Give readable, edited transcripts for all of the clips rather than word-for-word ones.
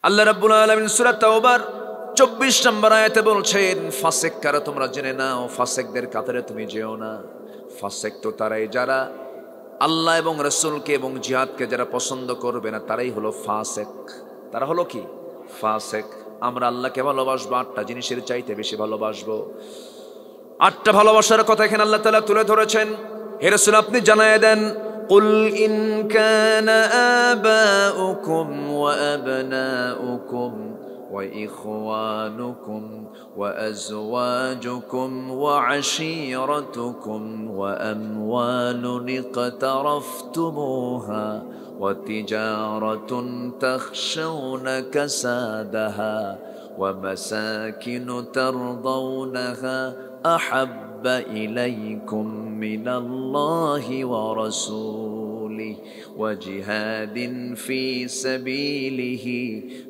আল্লাহ রাব্বুল আলামিন সূরা তাওবার 24 নম্বর আয়াতে বলছেন, ফাসিক কারা তোমরা জেনে নাও, ফাসিকদের কাতারে তুমি যেও না। ফাসিক তো তারাই যারা আল্লাহ এবং রাসূলকে এবং জিহাদকে যারা পছন্দ করবে না, তারাই হলো ফাসিক। তারা হলো কি? ফাসিক। আমরা আল্লাহকে ভালোবাসবো, 8টা জিনিসের চাইতে বেশি ভালোবাসবো। 8টা ভালোবাসার কথা এখানে আল্লাহ তাআলা তুলে ধরেছেন। হে রাসূল, আপনি জানায়ে দেন, কুল ইন কানা আবাউকুম ওয়া আবনাউকুম ওয়া ইখওয়ানুকুম ওয়া আজওয়াজুকুম ওয়া আশীরাতুকুম ওয়া আমওয়ালুন ইকতারাফতুমুহা ওয়া তিজারাতুন তাখশাউনা কাসাদাহা ওয়া মাসাকিনু তারদাউনাহা أحب إليكم من الله ورسوله وجهاد في سبيله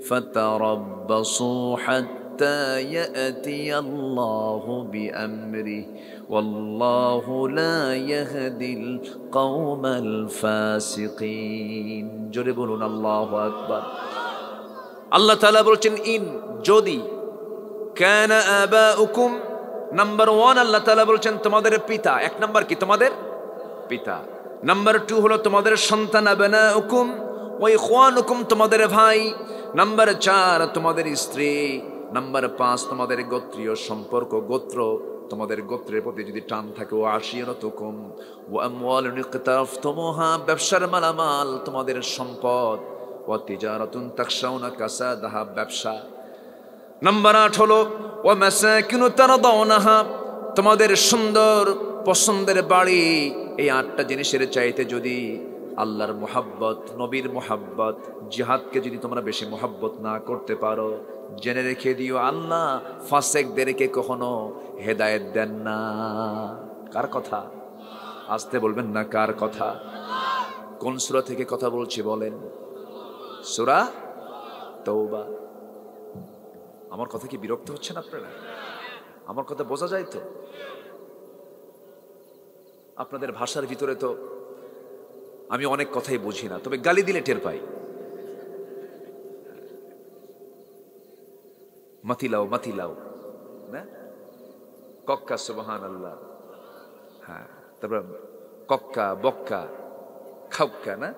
فتربصوا حتى يأتي الله بأمره والله لا يهدي القوم الفاسقين جربون الله أكبر الله تعالى বলছেন ইন যদি كان آباؤكم নাম্বার 1 আল্লাহ তাআলা বলছেন তোমাদের পিতা। 1 নাম্বার কি? তোমাদের পিতা। নাম্বার 2 হলো তোমাদের সন্তান, আবনাউকুম ওয়া ইখওয়ানুকুম তোমাদের ভাই। নাম্বার 4 তোমাদের স্ত্রী। নাম্বার 5 তোমাদের গোত্রীয় সম্পর্ক, গোত্র, তোমাদের গোত্রের প্রতি যদি টান থাকে। ওয়া আশীরাতুকুম ওয়া আমওয়ালুন ইকতারাফতুমুহা ব্যবসার মালামাল, তোমাদের সম্পদ। ওয়া তিজারাতুন তাখশাউনা কাসাদাহা ব্যবসা। নাম্বার 8 হলো ওয়া মাসাকিনু তারদাউনাহা তোমাদের সুন্দর পছন্দের বাড়ি। এই 8টা জিনিসের চাইতে যদি আল্লাহর মুহাব্বত, নবীর মুহাব্বত, জিহাদকে যদি তোমরা বেশি মুহাব্বত না করতে পারো, জেনে রেখে দিও আল্লাহ ফাসিকদেরকে কখনো হেদায়েত দেন না। কার কথা? আসতে বলবেন না, কার কথা? কোন সূরা থেকে কথা বলছি বলেন? সূরা তাওবা। আমার কথা কি বিরক্ত হচ্ছেন আপনারা? আমার কথা বোঝা যায় তো? আপনাদের ভাষার ভিতরে তো আমি অনেক কথাই বুঝি না, তবে গালি দিলে টের পাই। মাতিলাও মাতিলাও না, কক্কা সুবহানাল্লাহ, হ্যাঁ, তারপর কক্কা বক্কা খাউক্কা না।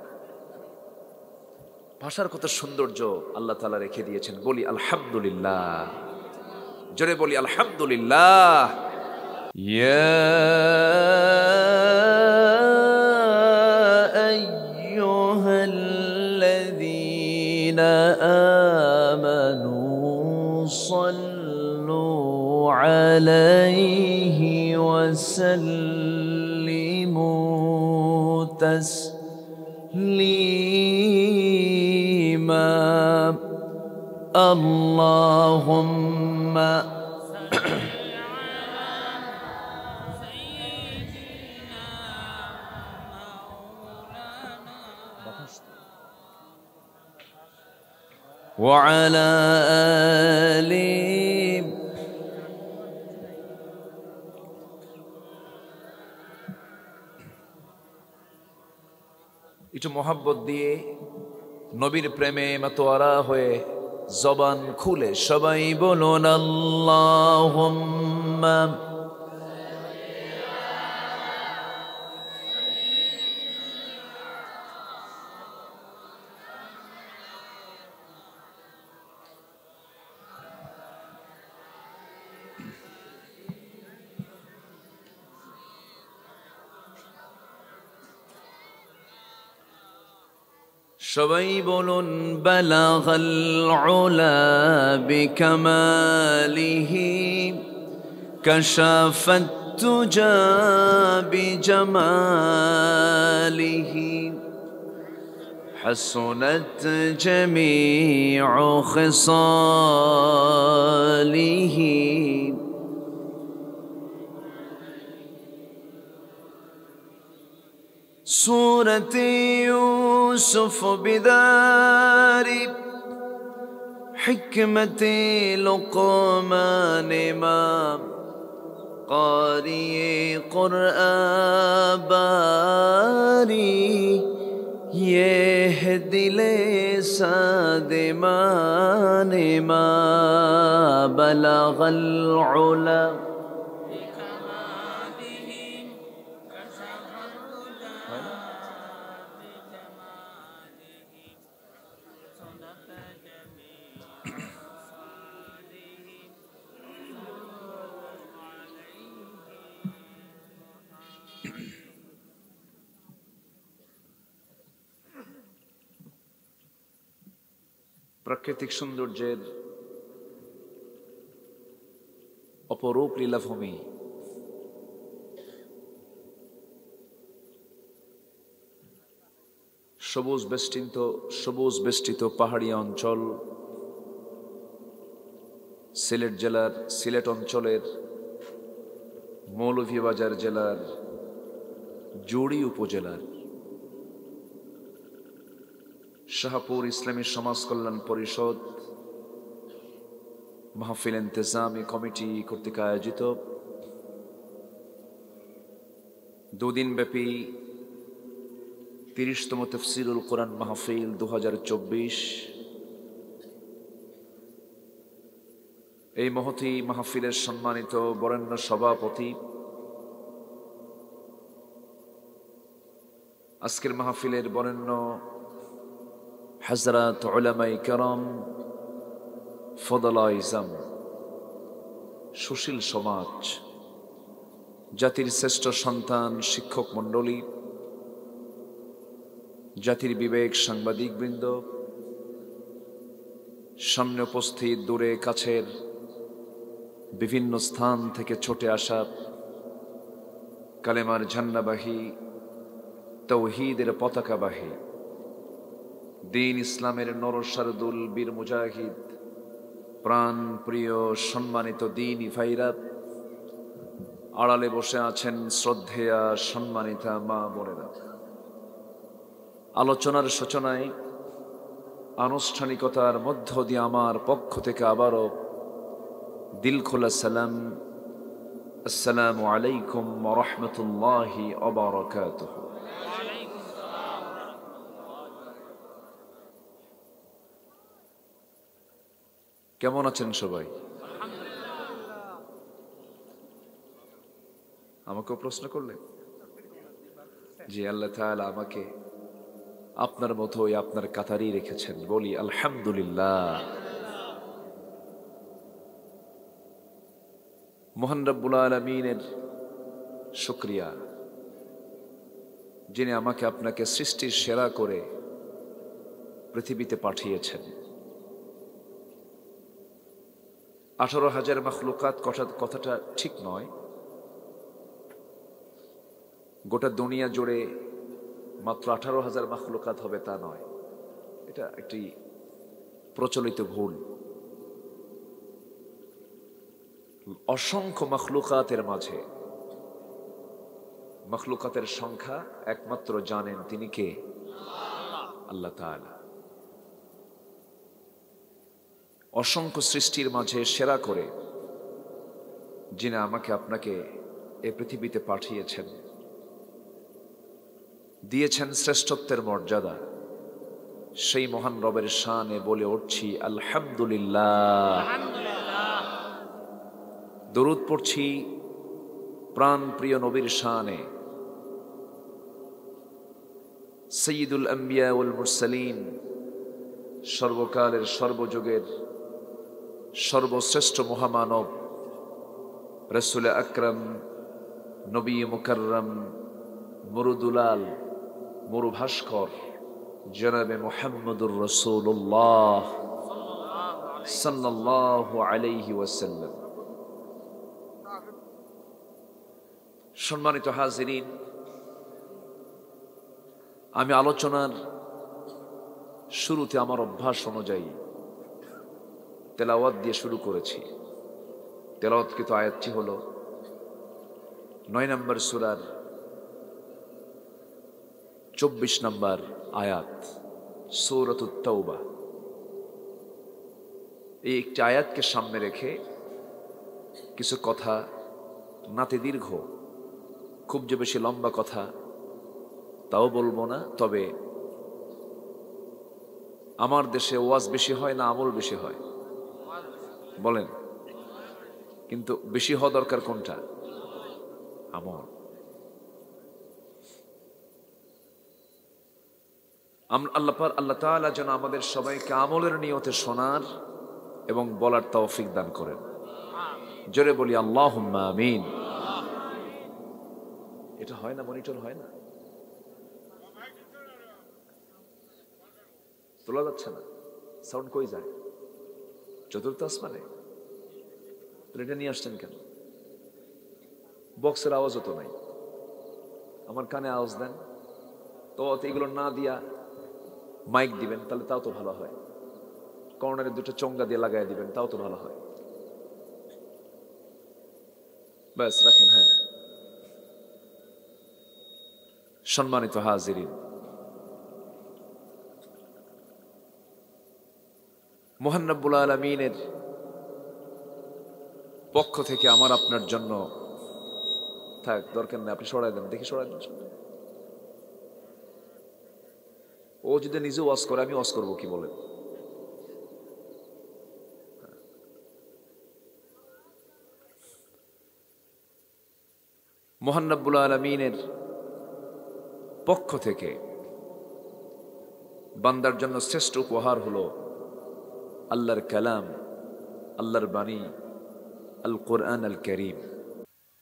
ভাষার কত সৌন্দর্য আল্লাহ তাআলা রেখে দিয়েছেন। বলি আলহামদুলিল্লাহ, জোরে বলি আলহামদুলিল্লাহ। ইয়া আইয়ুহাল্লাযীনা আমানু সাল্লু আলাইহি ওয়া সাল্লিমু তাসলিমা। আল্লাহুম্মা ওয়া আলা আলি। একটু মোহাব্বত দিয়ে নবীর প্রেমে মাতোয়ারা হয়ে জবান খুলে সবাই বলুন আল্লাহুম্মা সবাই বলুন বালাগাল উলা বিকামালিহি কাশাফাত তুজা বিজামালিহি হাসুনাত জামিউ খিসালিহি। سورة يوسف بدار حكمة لقمان ما قارئ قرآن باری یہ دل سادمان ما بلغ العلا প্রাকৃতিক সৌন্দর্যের অপরূপ লীলাভূমি, সবুজ বেষ্টিত পাহাড়ি অঞ্চল, সিলেট জেলার সিলেট অঞ্চলের মৌলভীবাজার জেলার জুড়ি উপজেলার শাহপুর ইসলামী সমাজ কল্যাণ পরিষদ মাহফিল ইন্তেজামি কমিটি কর্তৃক আয়োজিত দুদিনব্যাপী 30তম তাফসীরুল কোরআন মাহফিল 2024। এই মহতী মাহফিলের সম্মানিত বরেণ্য সভাপতি, আজকের মাহফিলের বরেণ্য হযরত উলামায়ে কেরাম, ফদলায়ে ইজম, সুশীল সমাজ, জাতির শ্রেষ্ঠ সন্তান শিক্ষক মণ্ডলী, জাতির বিবেক সাংবাদিকবৃন্দ, সামনে উপস্থিত দূরে কাছের বিভিন্ন স্থান থেকে ছুটে আসা কালেমার ঝান্ডাবাহী, তাওহীদের পতাকাবাহী, দ্বীন ইসলামের নরসারদুল বীর মুজাহিদ, প্রাণ প্রিয় সম্মানিত দ্বীনি ভাইরা, আড়ালে বসে আছেন শ্রদ্ধেয়া সম্মানিতা মা বোনেরা। আলোচনার সূচনায় আনুষ্ঠানিকতার মধ্য দিয়ে আমার পক্ষ থেকে আবারও দিল খোলা সালাম, আসসালামু আলাইকুম ওয়া রাহমাতুল্লাহি ওয়া বারাকাতুহু। কেমন আছেন সবাই? আমাকেও প্রশ্ন করলেন? জি, আল্লাহ তাআলা আমাকে আপনার মতোই আপনার কাতারেই রেখেছেন, বলি আলহামদুলিল্লাহ। মহান রব্বুল আলামিনের শুকরিয়া, যিনি আমাকে আপনাকে সৃষ্টির সেরা করে পৃথিবীতে পাঠিয়েছেন। 18,000 মাখলুকাত কথাটা ঠিক নয়। গোটা দুনিয়া জুড়ে মাত্র 18,000 মাখলুকাত হবে তা নয়, এটা একটি প্রচলিত ভুল। অসংখ্য মাখলুকাতের মাঝে মাখলুকাতের সংখ্যা একমাত্র জানেন তিনি কে? আল্লাহ তাআলা। অসংখ্য সৃষ্টির মাঝে সেরা করে যিনি আমাকে আপনাকে এই পৃথিবীতে পাঠিয়েছেন, দিয়েছেন শ্রেষ্ঠত্বের মর্যাদা, সেই মহান রবের শানে বলে উঠছি আলহামদুলিল্লাহ। দরুদ পড়ছি প্রাণ প্রিয় নবীর শানে, সাইয়্যিদুল আম্বিয়া ওয়াল মুরসালিন, সর্বকালের সর্বযুগের সর্বশ্রেষ্ঠ মহামানব রাসূল আকরাম, নবী মুকাররম, মুরুদুলাল, মুরুভাস্কর জনাবে মুহাম্মদুর রাসূলুল্লাহ সাল্লাল্লাহু আলাইহি ওয়াসাল্লাম। সম্মানিত হাজিরিন, আমি আলোচনার শুরুতে আমার অভ্যাস অনুযায়ী তেলাওয়াত দিয়ে শুরু করেছি। তেলাওয়াতকৃত আয়াতটি হলো 9 নম্বর সূরার 24 নম্বর আয়াত, সূরাতুত তাওবা। এই একটি আয়াতকে সামনে রেখে কিছু কথা, নাতে দীর্ঘ, খুব যে বেশি লম্বা কথা তাও বলবো না, তবে আমার দেশে ওয়াজ বেশি হয় না আমল বেশি হয় বলেন? কিন্তু বেশি হওয়া দরকার কোনটা? আমল। আল্লাহ তাআলা যেন আমাদের সবাইকে আমলের নিয়তে শোনার এবং বলার তৌফিক দান করেন। জোরে বলি আল্লাহুম্মা আমিন। এটা হয় না, মনিটর হয় না, তোলা যাচ্ছে না, সাউন্ড কই যায়? চতুর্থ আসমানে? এটা নিয়ে আসছেন কেন? বক্সের আওয়াজও তো নাই, আমার কানে আওয়াজ দেন তো। এগুলো না দিয়া মাইক দিবেন তাহলে তাও তো ভালো হয়। কর্নারে দুটো চঙ্গা দিয়ে লাগাই দিবেন তাও তো ভালো হয়। ব্যাস রাখেন। হ্যাঁ, সম্মানিত হাজিরিন, মহান রব্বুল আলামিনের পক্ষ থেকে আমার আপনার জন্য, থাক দরকার নেই, আপনি সরাই দেন, দেখি সরাই দেন। ও যদি নিজে ওয়াজ করে আমি ওয়াজ করবো কি বলেন? মহান রব্বুল আলামিনের পক্ষ থেকে বান্দার জন্য শ্রেষ্ঠ উপহার হলো আল্লাহর কালাম, আল্লাহর বাণী, আল কোরআন আল কারীম।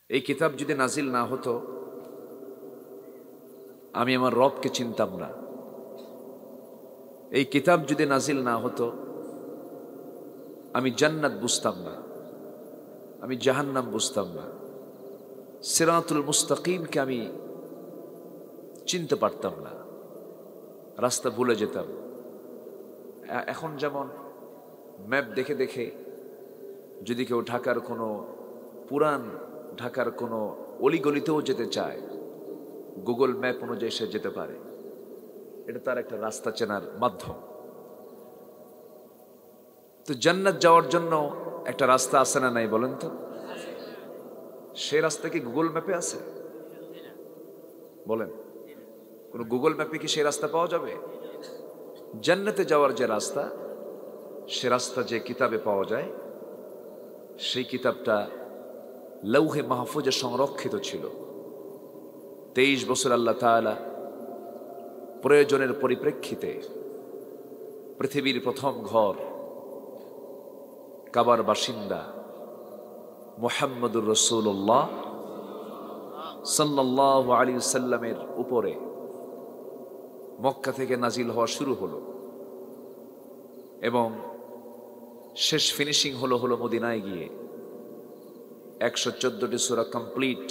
এই কিতাব যদি নাজিল না হতো আমি আমার রবকে চিনতাম না। এই কিতাব যদি নাজিল না হতো আমি জান্নাত বুঝতাম না, আমি জাহান্নাম বুঝতাম না, সিরাতুল মুস্তাকিমকে আমি চিনতে পারতাম না, রাস্তা ভুলে যেতাম। এখন যেমন ম্যাপ দেখে দেখে যদি কেউ ঢাকার কোনো পুরান ঢাকার কোনো অলিগলিতেও যেতে চায়, গুগল ম্যাপ অনুযায়ী সে যেতে পারে। এটা তার একটা রাস্তা চেনার মাধ্যম। তো জান্নাত যাওয়ার জন্য একটা রাস্তা আছে না নাই বলেন তো? সেই রাস্তা কি গুগল ম্যাপে আছে? বলেন, কোন গুগল ম্যাপে কি সেই রাস্তা পাওয়া যাবে? জান্নাতে যাওয়ার যে রাস্তা, সে রাস্তা যে কিতাবে পাওয়া যায়, সেই কিতাবটা লৌহে মাহফুজে সংরক্ষিত ছিল। 23 বছর আল্লাহ তাআলা প্রয়োজনের পরিপ্রেক্ষিতে পৃথিবীর প্রথম ঘর কাবার বাসিন্দা মুহাম্মদুর রাসূলুল্লাহ সাল্লাল্লাহু আলাইহি ওয়াসাল্লামের উপরে মক্কা থেকে নাজিল হওয়া শুরু হলো এবং শেষ ফিনিশিং হলো মদিনায় গিয়ে 114টি সূরা কমপ্লিট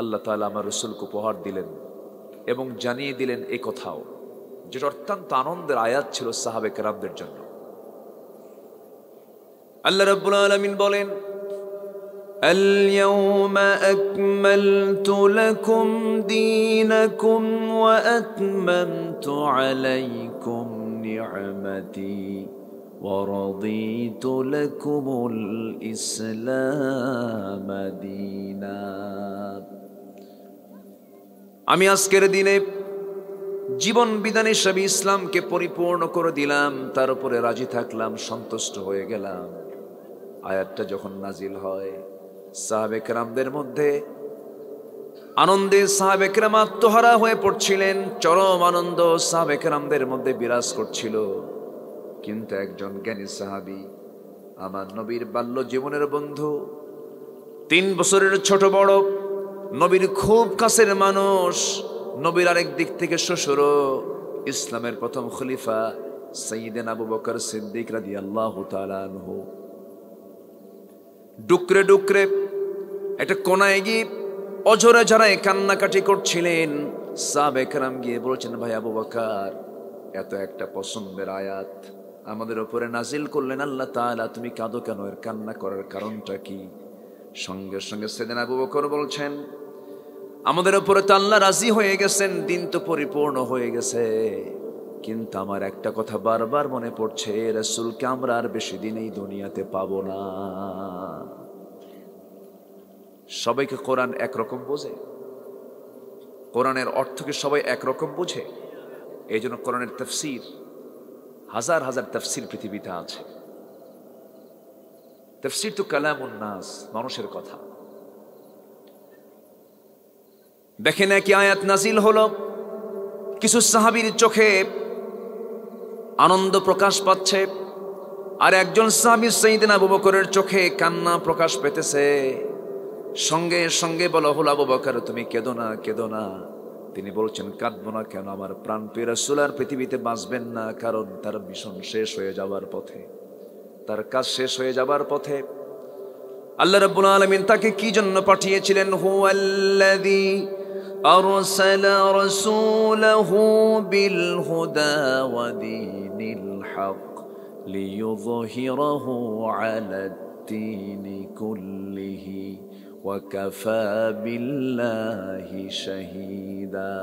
আল্লাহ তাআলা আমার রাসূলকে উপহার দিলেন এবং জানিয়ে দিলেন এই কথাও, যেটা অত্যন্ত আনন্দের আয়াত ছিল সাহাবে কেরামদের জন্য। আল্লাহ রাব্বুল আলামিন বলেন, اليوم أكملت لكم دينكم وأتممت عليكم نعمتي ورضيت لكم الإسلام دينا। আমি আজকের দিনে জীবন বিধান হিসেবে ইসলামকে পরিপূর্ণ করে দিলাম, তার উপরে রাজি থাকলাম, সন্তুষ্ট হয়ে গেলাম। আয়াতটা যখন নাজিল হয় সাহাবে কেরামদের মধ্যে আনন্দে সাহাবে কেরাম আত্মহারা হয়ে পড়ছিলেন, চরম আনন্দ সাহাবে কেরামদের মধ্যে বিরাজ করছিল। কিন্তু একজন জ্ঞানী সাহাবী, আমার নবীর বাল্য জীবনের বন্ধু, 3 বছরের ছোট বড়, নবীর খুব কাছের মানুষ, নবীর আরেক দিক থেকে শ্বশুরও, ইসলামের প্রথম খলিফা সাইয়েদনা আবু বকর সিদ্দিক রাদিয়াল্লাহু তাআলা আনহু, ডুকরে ডুকরে একটা কোনায় গিয়ে অঝরে ঝরায় কান্নাকাটি করছিলেন। সাহাবে কেরাম গিয়ে বলছেন, ভাই আবু বকর, এত একটা পছন্দের আয়াত আমাদের উপরে নাজিল করলেন আল্লাহ তাআলা, তুমি কাঁদো কেন? এর কান্না করার কারণটা কি? সঙ্গে সঙ্গে সাইয়েদনা আবু বকর বলছেন, আমাদের উপরে তো আল্লাহ রাজি হয়ে গেছেন, দিন তো পরিপূর্ণ হয়ে গেছে, কিন্তু আমার একটা কথা বারবার মনে পড়ছে, রাসূলকে আমরা আর বেশি দিন এই দুনিয়াতে পাবো না। সবাইকে কোরআন একরকম বোঝে? কোরআনের অর্থকে সবাই একরকম বোঝে? এই জন্য কোরআনের তাফসীর হাজার হাজার তাফসীর পৃথিবীতে আছে। তাফসীর তো কালামুন নাস, মানুষের কথা। দেখেন কি আয়াত নাজিল হলো, কিছু সাহাবীর চোখে আনন্দ প্রকাশ পাচ্ছে, আর একজন সাহাবী সাইয়েদনা আবু বকরের চোখে কান্না প্রকাশ পেতেছে। সঙ্গে সঙ্গে বলা হলো, আবু বকর তুমি কেঁদো না, কেঁদো না। তিনি বলছেন, কাঁদবো না কেন, আমার প্রাণপ্রিয় রাসূল আর পৃথিবীতে বাঁচবেন না, কারণ তার মিশন শেষ হয়ে যাবার পথে, তার কাজ শেষ হয়ে যাবার পথে। আল্লাহ রাব্বুল আলামিন তাকে কি জন্য পাঠিয়েছিলেন? হুয়াল্লাযী আরসালা রাসূলাহু বিল হুদা ওয়া দীনিল হক লিইয়ুযহিরাহু আলাদ-দীনি কুল্লিহি ওয়া কাফা বিল্লাহি শাহীদা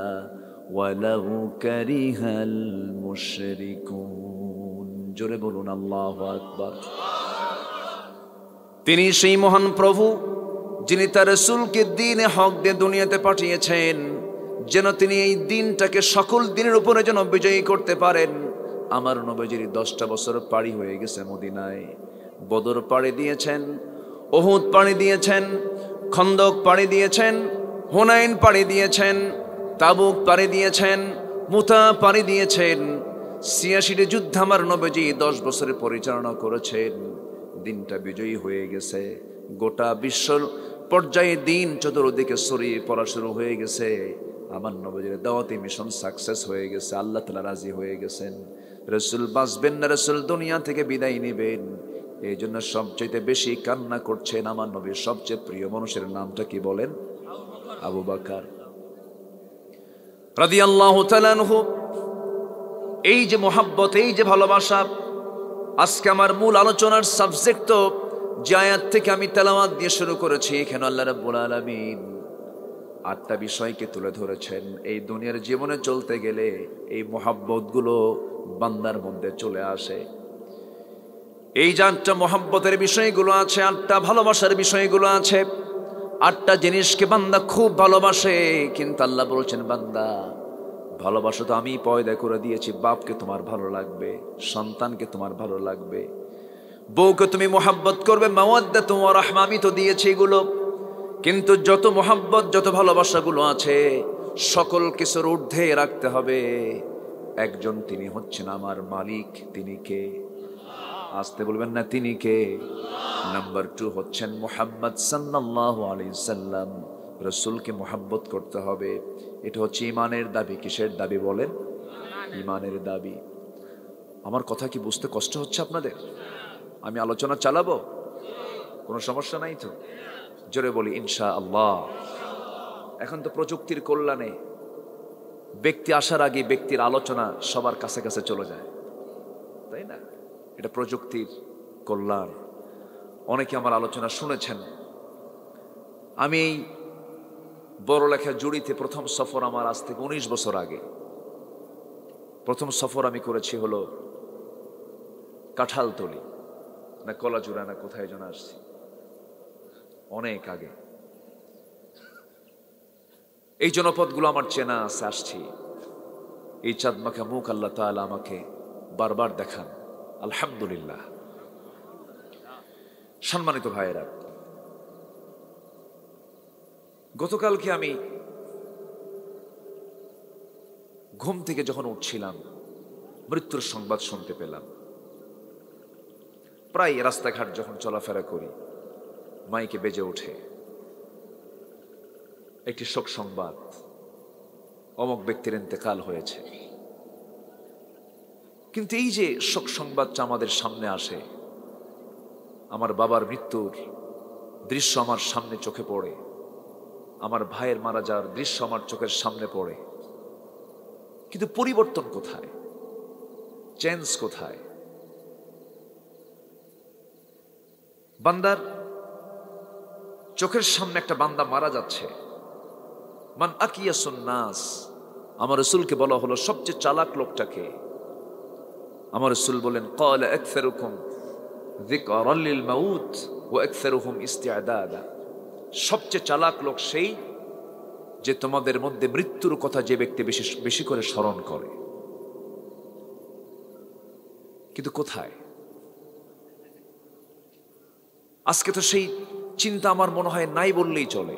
ওয়ালাউ কারিহাল মুশরিকুন। জোরে বলুন আল্লাহু আকবার। তিনি সেই মহান প্রভু যিনি তার রাসূলকে দ্বীনে হক দিয়ে দুনিয়াতে পাঠিয়েছেন, যেন তিনি এই দিনটাকে সকল দিনের উপরে যেন বিজয়ী করতে পারেন। আমার নবীজির 10টা বছর পাড়ি হয়ে গেছে মদিনায়। বদর পাড়ি দিয়েছেন, উহুদ পাড়ি দিয়েছেন, খন্দক পাড়ি দিয়েছেন, হুনাইন পাড়ি দিয়েছেন, তাবুক পাড়ি দিয়েছেন, মুতা পাড়ি দিয়েছেন। ৮৬টি যুদ্ধ আমার নবীজি 10 বছরে পরিচালনা করেছেন। দিনটা বিজয়ী হয়ে গেছে। গোটা বিশ্ব পর্যায়ে দিন চতুর্দিকে ছড়িয়ে পড়া শুরু হয়ে গেছে। আমার নবীজির দাওয়াতি মিশন সাকসেস হয়ে গেছে। আল্লাহ তাআলা রাজি হয়ে গেছেন। রাসূল বাঁচবেন না, রাসূল দুনিয়া থেকে বিদায় নেবেন। এই জন্য সবচেয়ে বেশি কান্না করছেন আমার নবীর সবচেয়ে প্রিয় মানুষের নামটা কি বলেন? আবু বকর রাদিয়াল্লাহু তাআলা আনহু। এই যে মোহাব্বত, এই যে ভালোবাসা, আজকে আমার মূল আলোচনার সাবজেক্ট তো যে আয়াত থেকে আমি তেলাওয়াত দিয়ে শুরু করেছি। এখানে আল্লাহ রাব্বুল আলামিন 8টা বিষয়কে তুলে ধরেছেন। এই দুনিয়ার জীবনে চলতে গেলে এই মোহাব্বতগুলো বান্দার মধ্যে চলে আসে। এই যে 8টা মোহাব্বতের বিষয়গুলো আছে, 8টা ভালোবাসার বিষয়গুলো আছে, 8টা জিনিসকে বান্দা খুব ভালোবাসে। কিন্তু আল্লাহ বলছেন, বান্দা ভালোবাসা তো আমি পয়দা করে দিয়েছি। বাপকে তোমার ভালো লাগবে, সন্তানকে তোমার ভালো লাগবে, বউকে তুমি মোহাব্বত করবে, মাওয়াদ্দাতু ওয়া রাহমা আমি তো দিয়েছি এগুলো। কিন্তু যত মোহাব্বত, যত ভালোবাসাগুলো আছে, সকল কিছুর ঊর্ধ্বে রাখতে হবে একজন, তিনি হচ্ছেন আমার মালিক। তিনি কে? আসতে বলবেন না, তিনি কে? নাম্বার 2 হচ্ছেন মুহাম্মদ সাল্লাল্লাহু আলাইহি সাল্লাম। রাসূলকে মোহাব্বত করতে হবে। এটা হচ্ছে ঈমানের দাবি। কিসের দাবি বলেন? ঈমানের দাবি। আমার কথা কি বুঝতে কষ্ট হচ্ছে আপনাদের? আমি আলোচনা চালাবো, কোনো সমস্যা নাই তো? জোরে বলি ইনশাআল্লাহ। এখন তো প্রযুক্তির কল্যাণে ব্যক্তি আসার আগে ব্যক্তির আলোচনা সবার কাছে কাছে চলে যায়, তাই না? এটা প্রযুক্তির কল্যাণ। অনেকে আমার আলোচনা শুনেছেন। আমি এই বড়লেখা জুড়িতে প্রথম সফর আমার আজ থেকে 19 বছর আগে। প্রথম সফর আমি করেছি হলো কাঁঠালতলি না কলাজুড়া না কোথায় যেন আসছি, অনেক আগে। এই জনপদগুলো আমার চেনা আছে, আসছি। এই চাঁদমাখা মুখ আল্লাহ তাআলা আমাকে বারবার দেখান, আলহামদুলিল্লাহ। সম্মানিত ভাইয়েরা, গতকালকে আমি ঘুম থেকে যখন উঠছিলাম, মৃত্যুর সংবাদ শুনতে পেলাম। প্রায় রাস্তাঘাট যখন চলাফেরা করি, মাইকে বেজে ওঠে একটি শোক সংবাদ, অমুক ব্যক্তির ইন্তেকাল হয়েছে। কিন্তু এই যে শোক সংবাদটা আমাদের সামনে আসে, আমার বাবার মৃত্যুর দৃশ্য আমার সামনে চোখে পড়ে, আমার ভাইয়ের মারা যাওয়ার দৃশ্য আমার চোখের সামনে পড়ে, কিন্তু পরিবর্তন কোথায়? চেঞ্জ কোথায়? বান্দার চোখের সামনে একটা বান্দা মারা যাচ্ছে। মান আকিয়াসুন নাস, আমার রাসূলকে বলা হলো সবচেয়ে চালাক লোকটাকে। আমার রাসূল বলেন, ক্বালা আকসারুকুম যিকরান লিল মাউত ওয়া আকসারুহুম ইস্তিআদাদা। সবচেয়ে চালাক লোক সেই যে তোমাদের মধ্যে মৃত্যুর কথা যে ব্যক্তি বেশি বেশি করে স্মরণ করে। কিন্তু কোথায়? আজকে তো সেই চিন্তা আমার মনে হয় নাই বললেই চলে।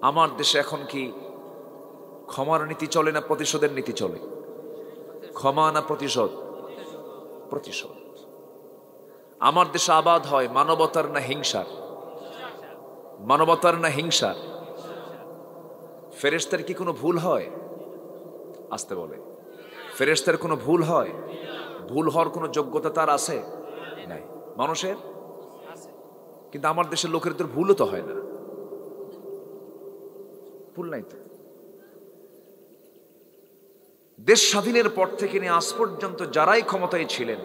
আমার দেশে এখন কি ক্ষমার নীতি চলে না প্রতিশোধের নীতি চলে? ক্ষমা না প্রতিশোধ? প্রতিশোধ। আমার দেশে আবাদ হয় মানবতার না হিংসার? মানবতার না হিংসার? ফেরেশতার কি কোনো ভুল হয়? আসতে বলে, ফেরেশতার কোনো ভুল হয়? ভুল হওয়ার কোনো যোগ্যতা তার আছে? নাই। মানুষের? কিন্তু আমার দেশের লোকের তো ভুলও তো হয় না। ভুল নাই তো। দেশ স্বাধীনের পর থেকে নিয়ে আজ পর্যন্ত যারাই ক্ষমতায় ছিলেন,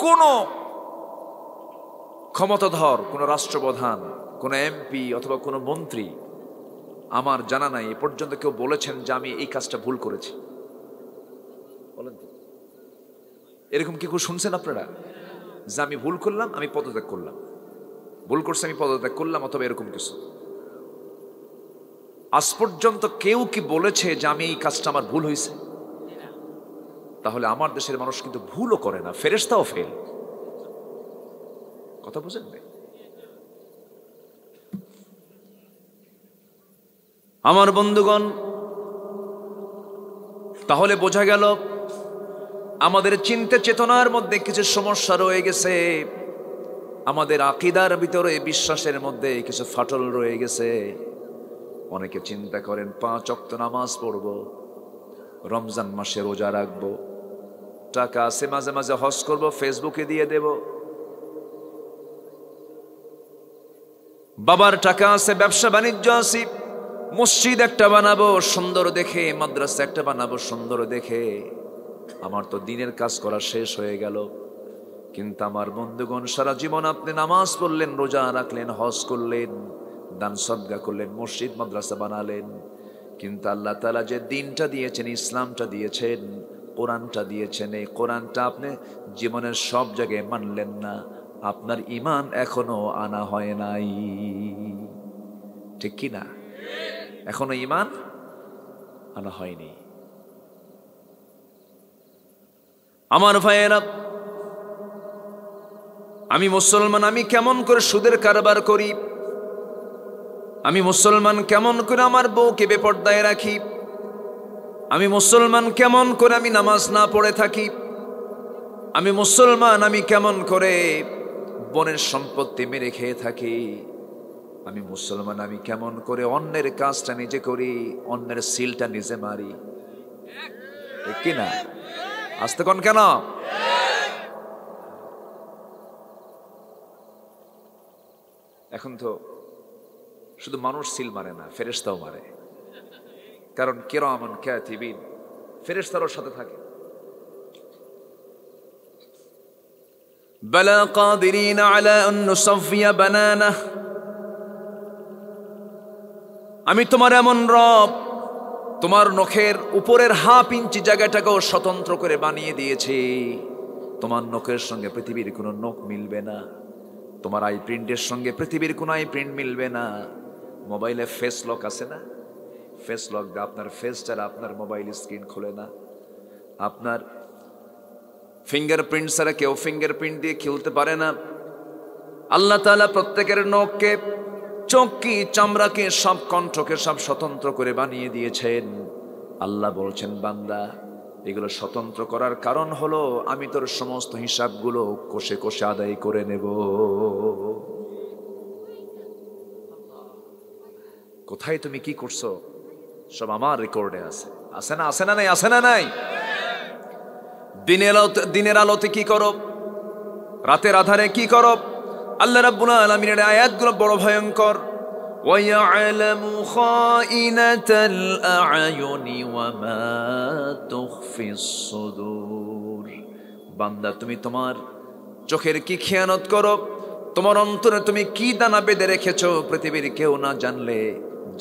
কোন ক্ষমতাধর, কোন রাষ্ট্রপ্রধান, কোন এমপি অথবা কোন মন্ত্রী আমার জানা নাই এ পর্যন্ত কেউ বলেছেন যে আমি এই কাজটা ভুল করেছি? বলেন তো, এরকম কি কেউ শুনছেন আপনারা যে আমি ভুল করলাম, আমি পদত্যাগ করলাম, ভুল করছে আমি পদত্যাগ করলাম, অথবা এরকম কিছু আজ পর্যন্ত কেউ কি বলেছে যে আমি এই কাজটা আমার ভুল হয়েছে? তাহলে আমার দেশের মানুষ কিন্তু ভুলও করে না, ফেরেশতাও ফেল। কথা বুঝেন না? আমার বন্ধুগণ, তাহলে বোঝা গেল আমাদের চিন্তা চেতনার মধ্যে কিছু সমস্যা রয়ে গেছে, আমাদের আকীদার ভিতরে বিশ্বাসের মধ্যে কিছু ফাটল রয়ে গেছে। অনেকে চিন্তা করেন 5 ওয়াক্ত নামাজ পড়ব, রমজান মাসে রোজা রাখব, টাকা আছে মাঝে মাঝে হজ করব, ফেসবুকে দিয়ে দেব, বাবার টাকা আছে, ব্যবসা বাণিজ্য আছে, মসজিদ একটা বানাবো সুন্দর দেখে, মাদ্রাসা একটা বানাবো সুন্দর দেখে, আমার তো দিনের কাজ করা শেষ হয়ে গেল। কিন্তু আমার বন্ধুগণ, সারা জীবন আপনি নামাজ পড়লেন, রোজা রাখলেন, হজ করলেন, দান সদকা করলেন, মসজিদ মাদ্রাসা বানালেন, কিন্তু আল্লাহ তাআলা যে দিনটা দিয়েছেন, ইসলামটা দিয়েছেন, কোরআনটা দিয়েছেন, এই কোরআনটা আপনি জীবনের সব জায়গায় মানলেন না। আপনার ঈমান এখনো আনা হয় নাই, ঠিক কি না? এখনো ঈমান আনা হয়নি। আমার ভাইয়েরা, আমি মুসলমান, আমি কেমন করে সুদের কারবার করি, আমি মুসলমান কেমন করে আমার বউকে বেপরদায় রাখি, আমি মুসলমান কেমন করে আমি নামাজ না পড়ে থাকি, আমি মুসলমান আমি কেমন করে বনের সম্পত্তি মেরে খেয়ে থাকি, আমি মুসলমান আমি কেমন করে অন্যের কাজটা নিজে করি, অন্যের সিলটা নিজে মারি, ঠিক কি না? আসতে কোন কেন? এখন তো শুধু মানুষ সিল মারে না, ফেরেশতাও মারে, কারণ কিরামান কাতিবিন, ফেরেশতারও সাথে থাকে। বালা কাদিরিন আলা আন নুসাফিয়া বানানা, আমি তোমার এমন রব, তোমার নখের উপরের 1/2 ইঞ্চি জায়গাটাকেও স্বতন্ত্র করে বানিয়ে দিয়েছি। তোমার নখের সঙ্গে পৃথিবীর কোনো নখ মিলবে না, তোমার আই প্রিন্টের সঙ্গে পৃথিবীর কোনো আই প্রিন্ট মিলবে না। মোবাইলে ফেস লক আছে না? ফেস লক দিয়ে আপনার ফেস ছাড়া আপনার মোবাইল স্ক্রিন খোলে না, আপনার ফিঙ্গারপ্রিন্ট ছাড়া কেউ ফিঙ্গারপ্রিন্ট দিয়ে খুলতে পারে না। আল্লাহ তাআলা প্রত্যেকের নখকে, চোখকে, চামড়াকে, সব কণ্ঠকে সব স্বতন্ত্র করে বানিয়ে দিয়েছেন। আল্লাহ বলছেন, বান্দা এগুলো স্বতন্ত্র করার কারণ হলো আমি তোর সমস্ত হিসাবগুলো কোষে কোষে আদায় করে নেব। কোথায় তুমি কি করছো সব আমার রেকর্ডে আছে, আছে না? আছে না নাই? আছে না নাই? দিনের আলোতে কি করো, রাতের আধারে কি করো? আল্লাহ রাব্বুল আলামিনের আয়াতগুলো বড় ভয়ঙ্কর। ওয়ায়ালামু খাইনাতাল আ'য়ুনি ওয়া মা তুখফিস সুদূর। বান্দা তুমি তোমার চোখের কি খেয়ানত করো, তোমার অন্তরে তুমি কি দানা বেঁধে রেখেছো, পৃথিবীর কেউ না জানলে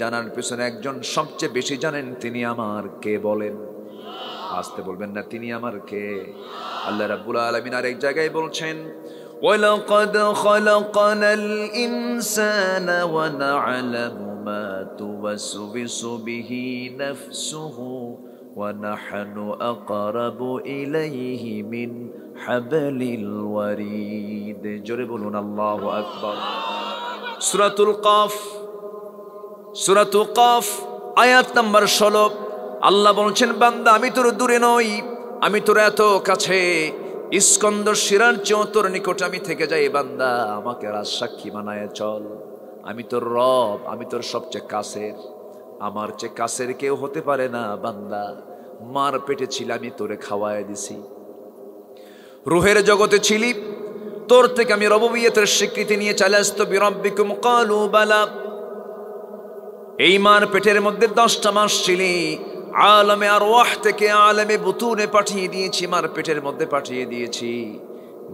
জানার পিছনে একজন সবচেয়ে বেশি জানেন, তিনি আমার কে? বলেন, আসতে বলবেন না, তিনি আমার কে? আল্লাহ রাব্বুল আলামিন আরেক জায়গায় বলছেন, وَلَقَدْ خَلَقْنَا الْإِنسَانَ وَنَعْلَمُ مَا تُوَسْوِسُ بِهِ نَفْسُهُ وَنَحْنُ أَقْرَبُ إِلَيْهِ مِنْ حَبْلِ الْوَرِيدِ জোরে বলুন আল্লাহু আকবার। সূরাতুল কাফ, সূরাতুল কাফ আয়াত নাম্বার 16। আল্লাহ বলছেন, বান্দা আমি তোর দূরে নই, আমি তোর এত কাছে, ইস্কন্দর শিরার চেয়েও তোর নিকটে আমি থেকে যাই। বান্দা আমাকে রাজ সাক্ষী বানায় চল, আমি তোর রব, আমি তোর সবচেয়ে কাছের, আমার চেয়ে কাছের কেউ হতে পারে না। বান্দা মার পেটে ছিল, আমি তোরে খাওয়ায় দিছি। রুহের জগতে ছিলি, তোর থেকে আমি রবুবিয়তের স্বীকৃতি নিয়ে চলে আসতো। বিরব্বিকুম ক্বালু বালা, এই মার পেটের মধ্যে 10টা মাস ছিলি। আলমে আরওয়াহ থেকে আলমে বুতুনে পাঠিয়ে দিয়েছি, মার পেটের মধ্যে পাঠিয়ে দিয়েছি।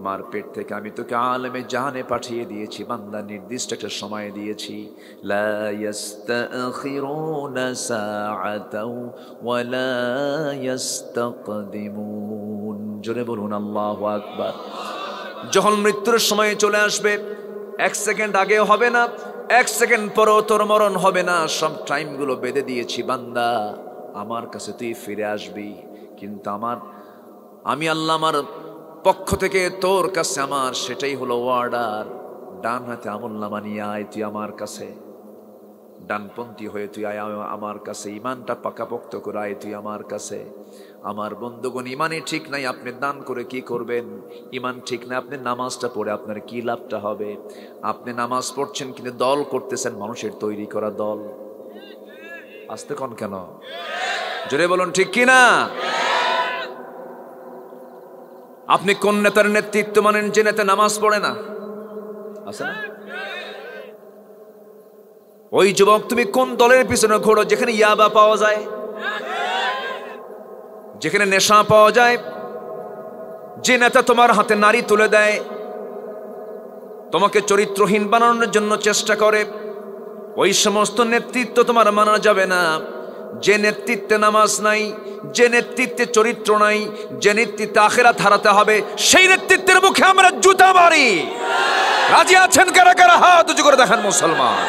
মার পেট থেকে আমি তোকে আলমে জাহানে পাঠিয়ে দিয়েছি। বান্দা নির্দিষ্ট একটা সময় দিয়েছি। লা ইস্তাখিরুনা সাআতাও ওয়া লা ইস্তাকদিমুন জোরে বলুন আল্লাহু আকবার। যখন মৃত্যুর সময় চলে আসবে, 1 সেকেন্ড আগেও হবে না, 1 সেকেন্ড পরও তোর মরণ হবে না। সব টাইমগুলো বেঁধে দিয়েছি। বান্দা আমার কাছে তুই ফিরে আসবি, কিন্তু আমি আল্লাহ আমার পক্ষ থেকে তোর কাছে আমার সেটাই হলো ওয়ার্ডার। ডান হাতে আমলনামা নিয়ে আয় তুই আমার কাছে, ডানপন্থী হয়ে তুই আয় আমার কাছে, ইমানটা পাকাপোক্ত করে আয় তুই আমার কাছে। আমার বন্ধুগণ, ইমানই ঠিক নাই, আপনি দান করে কি করবেন? ইমান ঠিক না, আপনি নামাজটা পড়ে আপনার কি লাভটা হবে? আপনি নামাজ পড়ছেন কিন্তু দল করতেছেন, মানুষের তৈরি করা দল। আসতে কোন কেন? জোরে বলুন ঠিক কিনা? আপনি কোন নেতার নেতৃত্ব মানেন যে নেতা নামাজ পড়ে না? আছে না? ওই যুবক, তুমি কোন দলের পিছনে ঘোরো যেখানে ইয়াবা পাওয়া যায়, যেখানে নেশা পাওয়া যায়? যে নেতা তোমার হাতে নারী তুলে দেয়, তোমাকে চরিত্রহীন বানানোর জন্য চেষ্টা করে, ওই সমস্ত নেতৃত্ব তোমার মানা যাবে না। যে নেতৃত্বে নামাজ নাই, যে নেতৃত্বে চরিত্র নাই, যে নেতৃত্বে আখিরাত হারাতে হবে, সেই নেতৃত্বের মুখে আমরা জুতা মারি। রাজি আছেন কারা কারা? হাত উঁচু করে দেখান মুসলমান।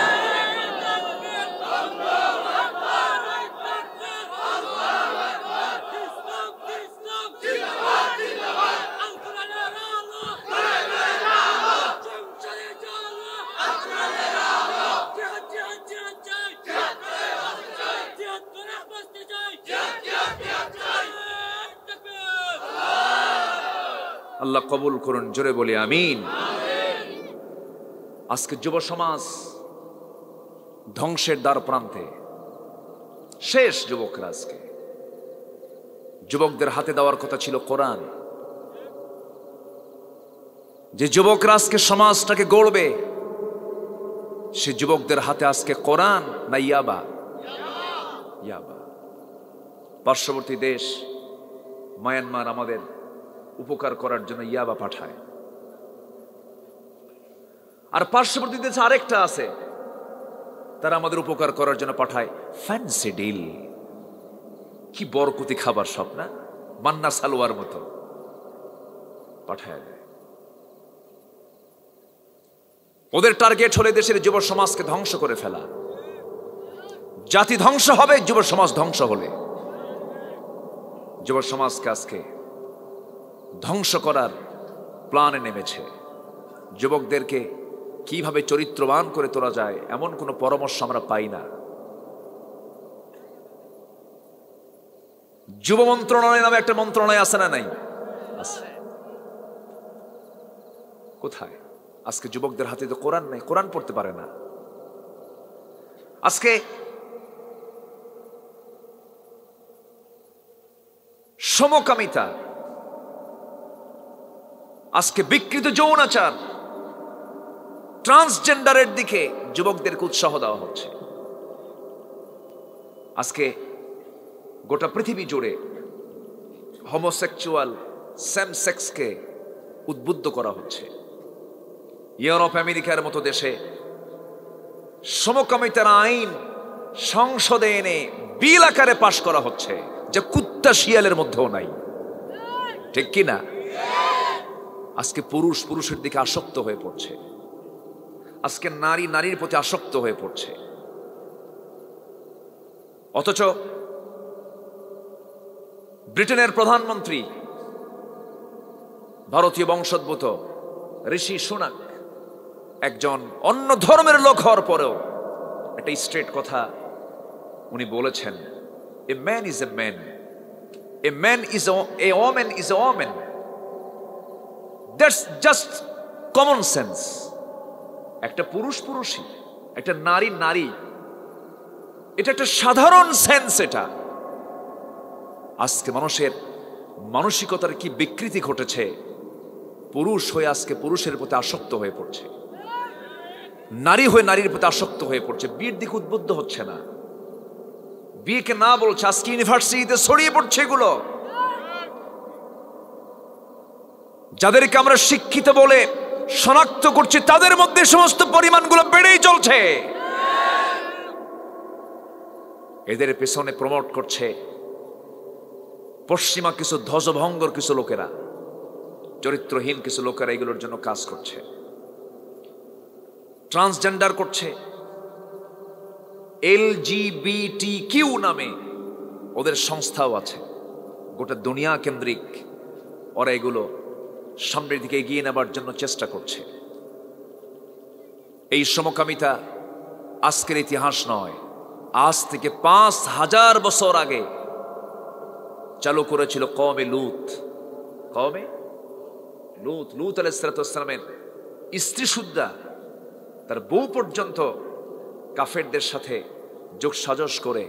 আল্লাহ কবুল করুন, জোরে বলি আমিন। আজকে যুব সমাজ ধ্বংসের দ্বার প্রান্তে, শেষ যুবকরা। আজকে যুবকদের হাতে দেওয়ার কথা ছিল কোরআন। যে যুবকরা আজকে সমাজটাকে গড়বে, সে যুবকদের হাতে আজকে কোরআন না ইয়াবা? ইয়াবা। পার্শ্ববর্তী দেশ মায়ানমার আমাদের উপকার করার জন্য ইয়াবা পাঠায়, আর পার্শ্ববর্তী দেশে আরেকটা আছে, তারা আমাদের উপকার করার জন্য পাঠায় ফ্যান্সি ডিল। কি বরকতি খাবার সব না, মান্না সালোয়ার মতো পাঠায় দেয়। ওদের টার্গেট হলে দেশের যুব সমাজকে ধ্বংস করে ফেলা। জাতি ধ্বংস হবে যুব সমাজ ধ্বংস হলে। যুব সমাজকে আজকে ধ্বংস করার প্ল্যানে নেমেছে। যুবকদেরকে কিভাবে চরিত্রবান করে তোলা যায় এমন কোনো পরামর্শ আমরা পাই না। যুব মন্ত্রণালয় নামে একটা মন্ত্রণালয় আছে না? নাই? আছে। কোথায়? আজকে যুবকদের হাতে তো কোরআন নেই, কোরআন পড়তে পারে না। আজকে সমকামিতা, আজকে বিকৃত যৌনাচার, ট্রান্সজেন্ডারের দিকে যুবকদেরকে উৎসাহ দেওয়া হচ্ছে। আজকে গোটা পৃথিবী জুড়ে হোমোসেক্সুয়াল, সেম সেক্সকে উদ্বুদ্ধ করা হচ্ছে। ইউরোপ আমেরিকার মতো দেশে সমকামিতার আইন সংসদে এনে বিল আকারে পাশ করা হচ্ছে, যা কুত্তা শিয়ালের মধ্যেও নাই। ঠিক কি না? আজকে পুরুষ পুরুষের দিকে আসক্ত হয়ে পড়ছে, আজকে নারী নারীর প্রতি আসক্ত হয়ে পড়ছে। অথচ ব্রিটেনের প্রধানমন্ত্রী ভারতীয় বংশোদ্ভূত ঋষি সুনাক, একজন অন্য ধর্মের লোক হওয়ার পরেও একটা স্ট্রেট কথা উনি বলেছেন, a man is a man, a man is a woman is a woman, that's just common sense. একটা পুরুষ পুরুষই, একটা নারী নারী, এটা একটা সাধারণ সেন্স। এটা আজকে মানুষের মানসিকতার কি বিকৃতি ঘটেছে, পুরুষ হয়ে আজকে পুরুষের প্রতি আসক্ত হয়ে পড়ছে, নারী হয়ে নারীর প্রতি আসক্ত হয়ে পড়ছে, বিয়ের দিকে উদ্বুদ্ধ হচ্ছে না, বিয়েকে না বলছে। আজকে ইউনিভার্সিটিতে ছড়িয়ে পড়ছে এগুলো। যাদেরকে আমরা শিক্ষিত বলে শনাক্ত করছি তাদের মধ্যে সমস্ত পরিমাণগুলো বেড়েই চলছে। এদের পেছনে প্রমোট করছে পশ্চিমা কিছু ধ্বজভঙ্গর কিছু লোকেরা, চরিত্রহীন কিছু লোকেরা এগুলোর জন্য কাজ করছে। ট্রান্সজেন্ডার করছে, LGBTQ নামে ওদের সংস্থাও আছে, গোটা দুনিয়া কেন্দ্রিক ওরা এগুলো সামনের দিকে এগিয়ে নেবার জন্য চেষ্টা করছে। এই সমকামিতা আজকের ইতিহাস নয়, আজ থেকে 5000 বছর আগে চালু করেছিল কওমে লূত। কওমে লূত, লূত আলাইহিস সালামের স্ত্রী সুদ্ধা তার বউ পর্যন্ত কাফেরদের সাথে যোগসাজশ করে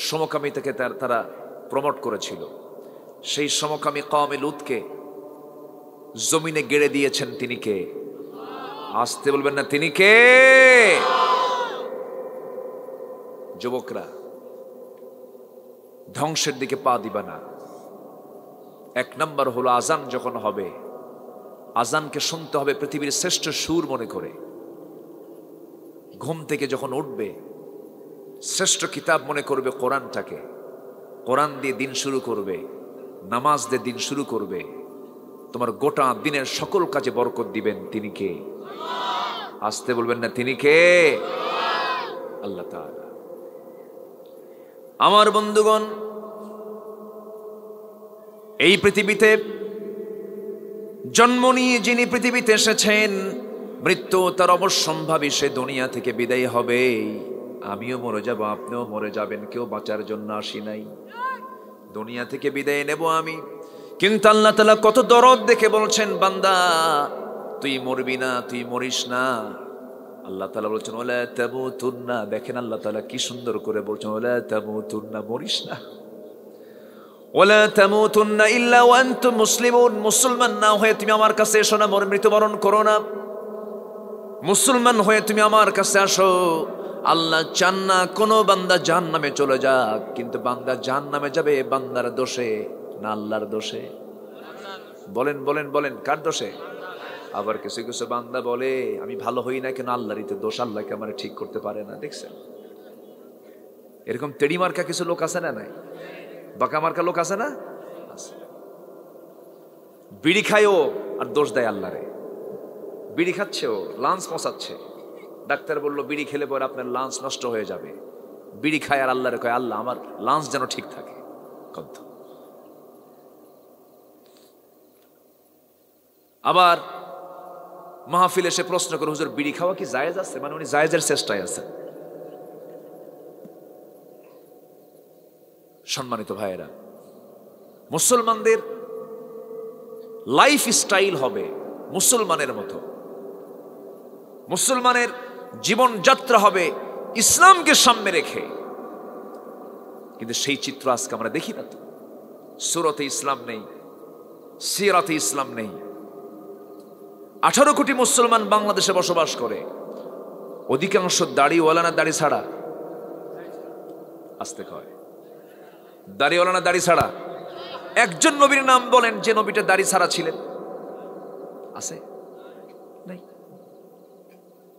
সমকামিতাকে তারা প্রমোট করেছিল। সেই সমকামী কওমে লূতকে জমিনে গেড়ে দিয়েছেন তিনি কে? আসতে বলবেন না, তিনি কে? যুবকরা, ধ্বংসের দিকে পা দিবা না। এক নাম্বার হলো আজান যখন হবে, আজানকে শুনতে হবে পৃথিবীর শ্রেষ্ঠ সুর মনে করে। ঘুম থেকে যখন উঠবে শ্রেষ্ঠ কিতাব মনে করবে কোরআনটাকে, কোরআন দিয়ে দিন শুরু করবে, নামাজ দিয়ে দিন শুরু করবে। তোমার গোটা দিনের সকল কাজে বরকত দিবেন তিনি কে? আসতে বলবেন না, তিনি কে? আল্লাহ তাআলা। আমার বন্ধুগণ, এই পৃথিবীতে জন্ম নিয়ে যিনি পৃথিবীতে এসেছেন, মৃত্যু তার অবশ্যম্ভাবী, সে দুনিয়া থেকে বিদায় হবে। আমিও মরে যাব, আপনিও মরে যাবেন, কেউ বাঁচার জন্য আসি নাই। দুনিয়া থেকে বিদায় নেব আমি। কিন্তু আল্লাহ তাআলা কত দরদ দেখে বলছেন, বান্দা তুই মরবি না, তুই মরিস না। আল্লাহ তাআলা বলছেন ওয়ালা তামুতুন্না। দেখেন আল্লাহ তাআলা কি সুন্দর করে বলছেন, ওয়ালা তামুতুন্না, মরিস না। ওয়ালা তামুতুন্না ইল্লা ওয়া আনতুম মুসলিমুন। মুসলমান না হয়ে তুমি আমার কাছে এসো না, মৃত্যুবরণ করো না। মুসলমান হয়ে তুমি আমার কাছে আসো। আল্লাহ চান না কোনো বান্দা জাহান্নামে চলে যাক, কিন্তু বান্দা জাহান্নামে যাবে বান্দার দোষে না আল্লাহর দোষে? বলেন বলেন বলেন, কার দোষে? আবার কিছু কিছু বান্দা বলে আমি ভালো হই না কেন, আল্লাহরই তো দোষ, আল্লাহকে আমার ঠিক করতে পারে না। দেখছেন এরকম তেড়ি মার্কা কিছু লোক আছে না? নাই, বাঁকা মার্কা লোক আছে না? বিড়ি খায় ও আর দোষ দেয় আল্লাহরে। বিড়ি খাচ্ছে ও, লাঞ্চ পচাচ্ছে, ডাক্তার বললো বিড়ি খেলে পরে আপনার লাঞ্চ নষ্ট হয়ে যাবে। বিড়ি খায় আর আল্লাহরে কয় আল্লাহ আমার লাঞ্চ যেন ঠিক থাকে। কত আবার মাহফিল এসে প্রশ্ন করে, হুজুর বিড়ি খাওয়া কি জায়েজ আছে? মানে উনি জায়েজের চেষ্টায় আছে। সম্মানিত ভাইয়েরা, মুসলমানদের লাইফ স্টাইল হবে মুসলমানের মতো, মুসলমানের জীবন যাত্রা হবে ইসলামকে সামনে রেখে। কিন্তু সেই চিত্র আজকে আমরা দেখি না তো। সূরাতে ইসলাম নেই, সিরাতে ইসলাম নেই। 18 কোটি মুসলমান বাংলাদেশে বসবাস করে, অধিকাংশ দাড়িওয়ালা না দাড়ি ছাড়া? আসতে কয় দাড়িওয়ালা না দাড়ি ছাড়া? একজন নবীর নাম বলেন যে নবীটা দাড়ি ছাড়া ছিলেন? আছে? নাই।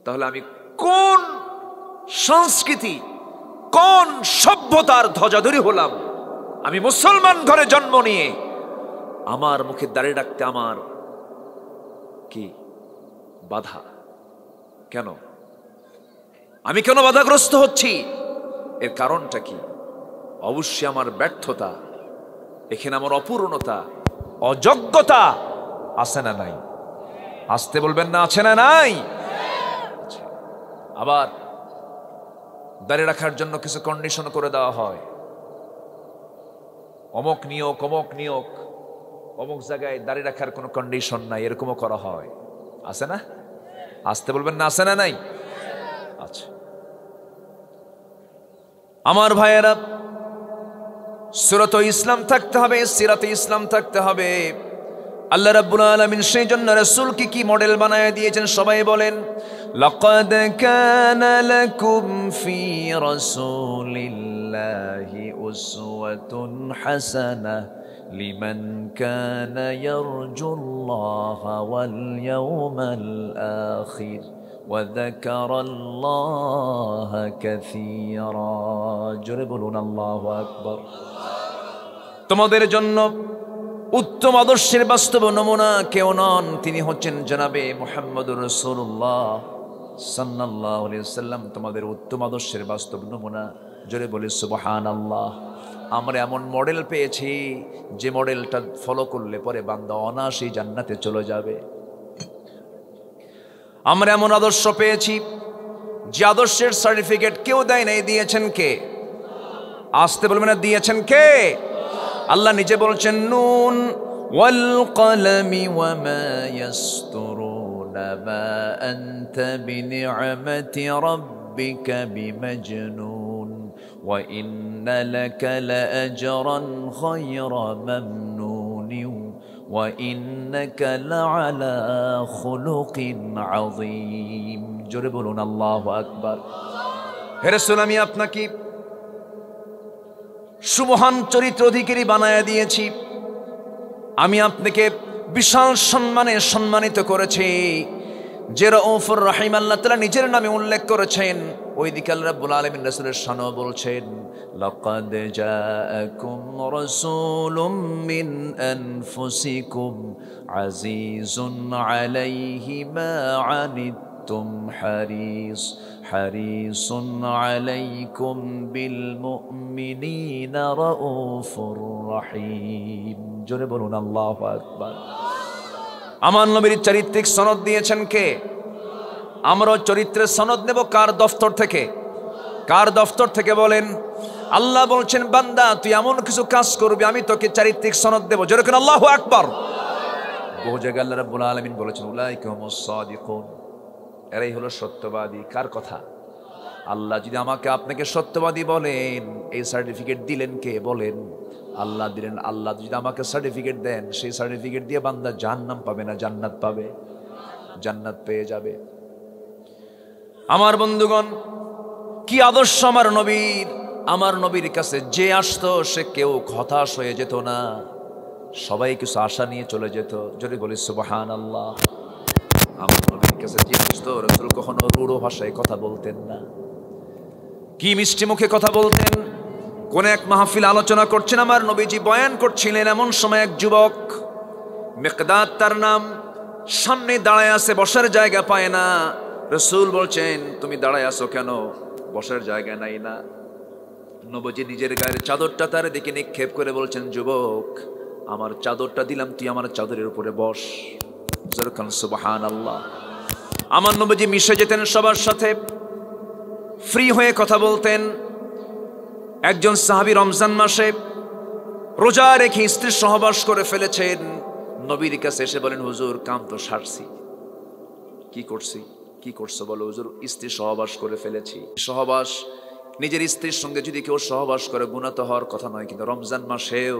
তাহলে আমি কোন সংস্কৃতি, কোন সভ্যতার ধ্বজাধরী হলাম? আমি মুসলমান ঘরে জন্ম নিয়ে আমার মুখে দাড়ি রাখতে আমার কি বাধা? কেন? আমি কেন বাধাগ্রস্ত হচ্ছি? এর কারণটা কি? অবশ্যই আমার ব্যর্থতা, এখানে আমার অপূর্ণতা, অযোগ্যতা আছে না নাই? আসতে বলবেন না, আছে না নাই? আবার দাঁড়িয়ে রাখার জন্য কিছু কন্ডিশন করে দেওয়া হয়, অমুক নিয়োগ, অমুক নিয়োগ, অমুক জায়গায় দাঁড়িয়ে রাখার কোনো কন্ডিশন নাই, এরকমও করা হয়, আছে না? আসতে বলবেন না, আছে না নাই? আচ্ছা আমার ভাইয়েরা, সূরাতুল ইসলাম থাকতে হবে, সিরাতে ইসলাম থাকতে হবে। আল্লাহ রাব্বুল আলামিন সেই জন্য রাসূলকে কি মডেল বানায় দিয়েছেন, সবাই বলেন লাকাদ কানা লাকুম ফি রাসূলিল্লাহি উসওয়াতুন হাসানাহ লিমান কানা ইয়ারজুল্লাহা ওয়াল ইয়াওমাল আখির ওয়া যাকারাল্লাহা কাসীরা। জোরে বলুন আল্লাহু আকবার। তোমাদের জন্য উত্তম আদর্শের বাস্তব নমুনা কেউ নন, তিনি হচ্ছেন জনাবে মুহাম্মদুর রাসূলুল্লাহ সাল্লাল্লাহু আলাইহি ওয়াসাল্লাম, তোমাদের উত্তম আদর্শের বাস্তব নমুনা। জোরে বলি সুবহানাল্লাহ। আমরা এমন মডেল পেয়েছি যে মডেলটা ফলো করলে পরে বান্দা অনায়াসেই জান্নাতে চলে যাবে। আমরা এমন আদর্শ পেয়েছি যে আদর্শের সার্টিফিকেট কেউ দেয় নাই, দিয়েছেন কে? আসতে বলবেন না, দিয়েছেন কে? আল্লাহ নিজে বলছেন নুন ওয়াল কলমি ওয়া মা ইয়াসতুরুনা মা আনতা বিনি'মাতি রাব্বিকা বিমাজনুন ওয়া ইন্না লাকা লাআজরান গায়রা মামনুন ওয়া ইন্নাকা লাআলা খুলুকিন আযীম। জোরে বলুন আল্লাহু আকবার। হে রাসূল, আমি আপনাকে সুমহান চরিত্র অধিকারী বানায়া দিয়েছি, আমি আপনাকে বিশাল সম্মানে সম্মানিত করেছি। যে রাউফুর রহিম আল্লাহ তাআলা নিজের নামে উল্লেখ করেছেন, ওইদিকে আল্লাহ রাব্বুল আলামিন রাসূলের শানও বলছেন লাকাদ জাআকুম রাসূলুম মিন আনফুসিকুম আজিজুন আলাইহি মা আনিতুম হারিসুন আলাইকুম বিল মুমিনিনা রাউফুর রহিম। জোরে বলুন আল্লাহু আকবার। আমার নবীর চারিত্রিক সনদ দিয়েছেন কে? আমরাও চরিত্রের সনদ নেব কার দফতর থেকে? কার দফতর থেকে বলেন? আল্লাহ বলছেন বান্দা তুই এমন কিছু কাজ করবি আমি তোকে চারিত্রিক সনদ দেব। জোরে বলুন আল্লাহু আকবার। বহু জায়গায় আল্লাহ রাব্বুল আলামিন বলেছেন উলাইকা হুমুস সাদিকুন, এরাই হলো সত্যবাদী। কার কথা? আল্লাহ যদি আমাকে আপনাকে সত্যবাদী বলেন, এই সার্টিফিকেট দিলেন কে? বলেন আল্লাহ দিলেন। আল্লাহ যদি আমাকে সার্টিফিকেট দেন, সেই সার্টিফিকেট দিয়ে বান্দা জাহান্নাম পাবে না, জান্নাত পাবে, জান্নাত পেয়ে যাবে। আমার বন্ধুগণ, কি আদর্শ আমার নবীর! আমার নবীর কাছে যে আসতো সে কেউ হতাশ হয়ে যেত না, সবাই কিছু আশা নিয়ে চলে যেত। যদি বলি সুবহানাল্লাহ। আমার নবীর কাছে যে আসতো, রাসূল কখনো রূঢ় ভাষায় কথা বলতেন না, কি মিষ্টি মুখে কথা বলতেন। কোন এক মাহফিল আলোচনা করছেন, আমার নবীজি বয়ান করছিলেন, এমন সময় এক যুবক, মিকদাদ তার নাম, সামনে দাঁড়ায় আছে, বসার জায়গা পায় না। রাসূল বলছেন তুমি দাঁড়ায় আছো কেন? বসার জায়গা নাই না। নবীজি নিজের গায়ের চাদরটা তার দিকে নিক্ষেপ করে বলছেন যুবক, আমার চাদরটা দিলাম, তুই আমার চাদরের উপরে বস। সুবহানাল্লাহ। আমার নবীজি মিশে যেতেন সবার সাথে, ফ্রি হয়ে কথা বলতেন। একজন সাহাবী রমজান মাসে রোজা রেখে স্ত্রীর সহবাস করে ফেলেছেন, নবীর কাছে এসে বলেন হুজুর কাম তো সারছি। কি করছি? কি করছো বলো? হুজুর স্ত্রী সহবাস করে ফেলেছি। সহবাস, নিজের স্ত্রীর সঙ্গে যদি কেউ সহবাস করে গুনাহ তো হওয়ার কথা নয়, কিন্তু রমজান মাসেও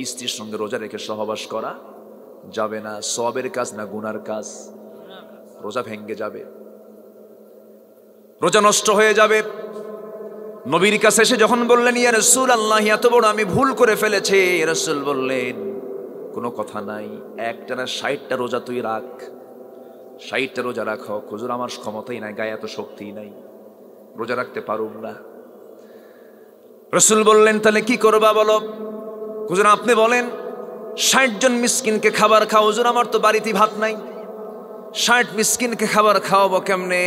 স্ত্রীর সঙ্গে রোজা রেখে সহবাস করা যাবে না। সওয়াবের কাজ না গুনার কাজ? রোজা ভেঙ্গে যাবে, রোজা নষ্ট হয়ে যাবে। নবীর কাছে এসে যখন বললেন ইয়া রাসূলুল্লাহ এত বড় আমি ভুল করে ফেলেছি, রাসূল বললেন কোনো কথা নাই, একটানা 60টা রোজা তুই রাখ, 60টা রোজা রাখো। হুজুর আমার ক্ষমতাই নাই, গায়ে এত শক্তিই নাই, রোজা রাখতে পারুম না। রাসূল বললেন তাহলে কি করবা বলো? হুজুর আপনি বলেন। 60 জন মিসকিনকে খাবার খাও। হুজুর আমার তো বাড়িতে ভাত নাই, 60 মিসকিনকে খাবার খাওয়াবো কেমনে?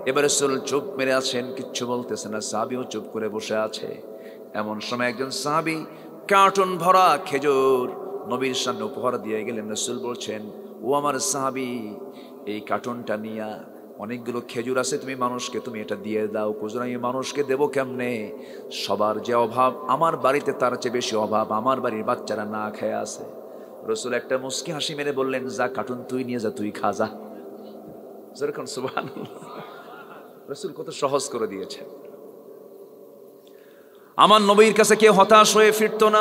এবারে রাসূল চুপ মেরে আছেন, কিচ্ছু বলতেছে না, সাহাবীও চুপ করে বসে আছে। এমন সময় একজন সাহাবী কার্টুন ভরা খেজুর নবীর সামনে উপহার দিয়ে গেলেন। রাসূল বলছেন, ও আমার সাহাবী, এই কার্টুনটা নিয়া অনেকগুলো খেজুর আছে, তুমি মানুষকে তুমি এটা দিয়ে দাও। কুজুর, আমি মানুষকে দেবো কেমনে? সবার যে অভাব আমার বাড়িতে তার চেয়ে বেশি অভাব, আমার বাড়ির বাচ্চারা না খেয়ে আছে। রাসূল একটা মুস্কি হাসি মেরে বললেন, যা কার্টুন তুই নিয়ে যা, তুই খা যা। যেরকম সুবহানাল্লাহ, রাসূল কত সহজ করে দিয়েছেন। আমার নবীর কাছে কেউ হতাশ হয়ে ফিরতো না,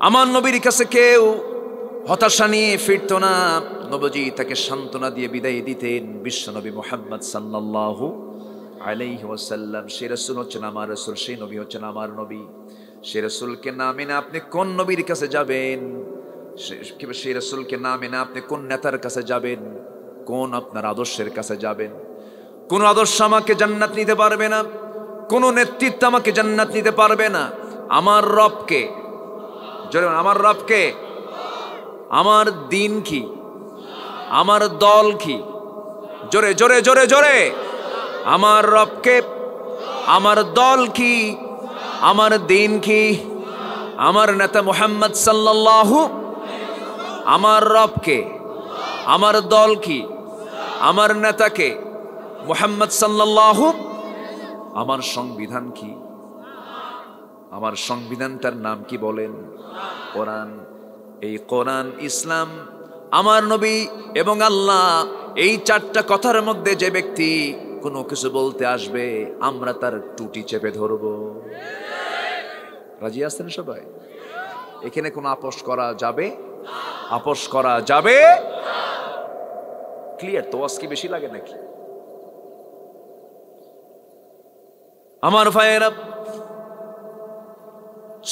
আমার নবীর কাছে কেউ হতাশা নিয়ে ফিরতো না। নবীজি তাকে সান্ত্বনা দিয়ে বিদায় দিতেন। বিশ্বনবী মুহাম্মদ সাল্লাল্লাহু আলাইহি ওয়াসাল্লাম, সেই রাসূল হচ্ছেন আমার রাসূল, সেই নবী হচ্ছেন আমার নবী। সেই রাসূলকে না মেনে আপনি কোন নবীর কাছে যাবেন? সেই রাসূলকে না মেনে আপনি কোন নেতার কাছে যাবেন? কোন আপনার আদর্শের কাছে যাবেন? কোন আদর্শ আমাকে জান্নাত নিতে পারবে না, কোন নেতৃত্ব আমাকে জান্নাত নিতে পারবে না। আমার রবকে, জোরে আমার রবকে, আমার দিন কি, আমার দল কি, জোরে জোরে জোরে জোরে, আমার রবকে, আমার দল কি, আমার দিন কি, আমার নেতা মুহাম্মদ সাল্লাল্লাহু, আমার রবকে, আমার দল কি, আমার নেতাকে মুহাম্মদ সাল্লাল্লাহু, আমার সংবিধান কি, আমার সংবিধানটার নাম কি বলেন? কোরআন। এই কোরআন, ইসলাম, আমার নবী এবং আল্লাহ, এই চারটা কথার মধ্যে যে ব্যক্তি কোনো কিছু বলতে আসবে, আমরা তার টুটি চেপে ধরব। রাজি আছেন সবাই? এখানে কোনো আপোষ করা যাবে? আপোষ করা যাবে? ক্লিয়ার তো? আজকে বেশি লাগে নাকি? আমার ভাইয়েরা,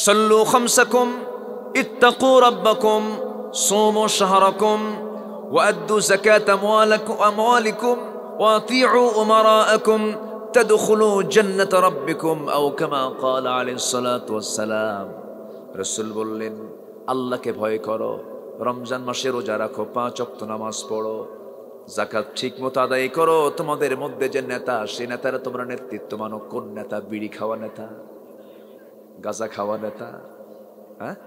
সাল্লু খামসাকুম, ইত্তাকু রাব্বাকুম, সুমু শাহরাকুম, ওয়াদ্দু যাকাত আমওয়ালিকুম, ওয়াতিউ উমারাআকুম, তাদখুলু জান্নাত রাব্বিকুম, আও কামা ক্বালা আলাইহিস সালাতু ওয়াস সালাম। রাসূল বললেন, আল্লাহকে ভয় করো, রমজান মাসে রোজা রাখো, 5 ওয়াক্ত নামাজ পড়ো, যাকাত ঠিক মতো আদায় করো। তোমাদের মধ্যে যে নেতা, সেই নেতারা তোমরা নেতৃত্ব মানো। কোন নেতা? বিড়ি খাওয়া নেতা, গাঁজা খাওয়া নেতা? হ্যাঁ,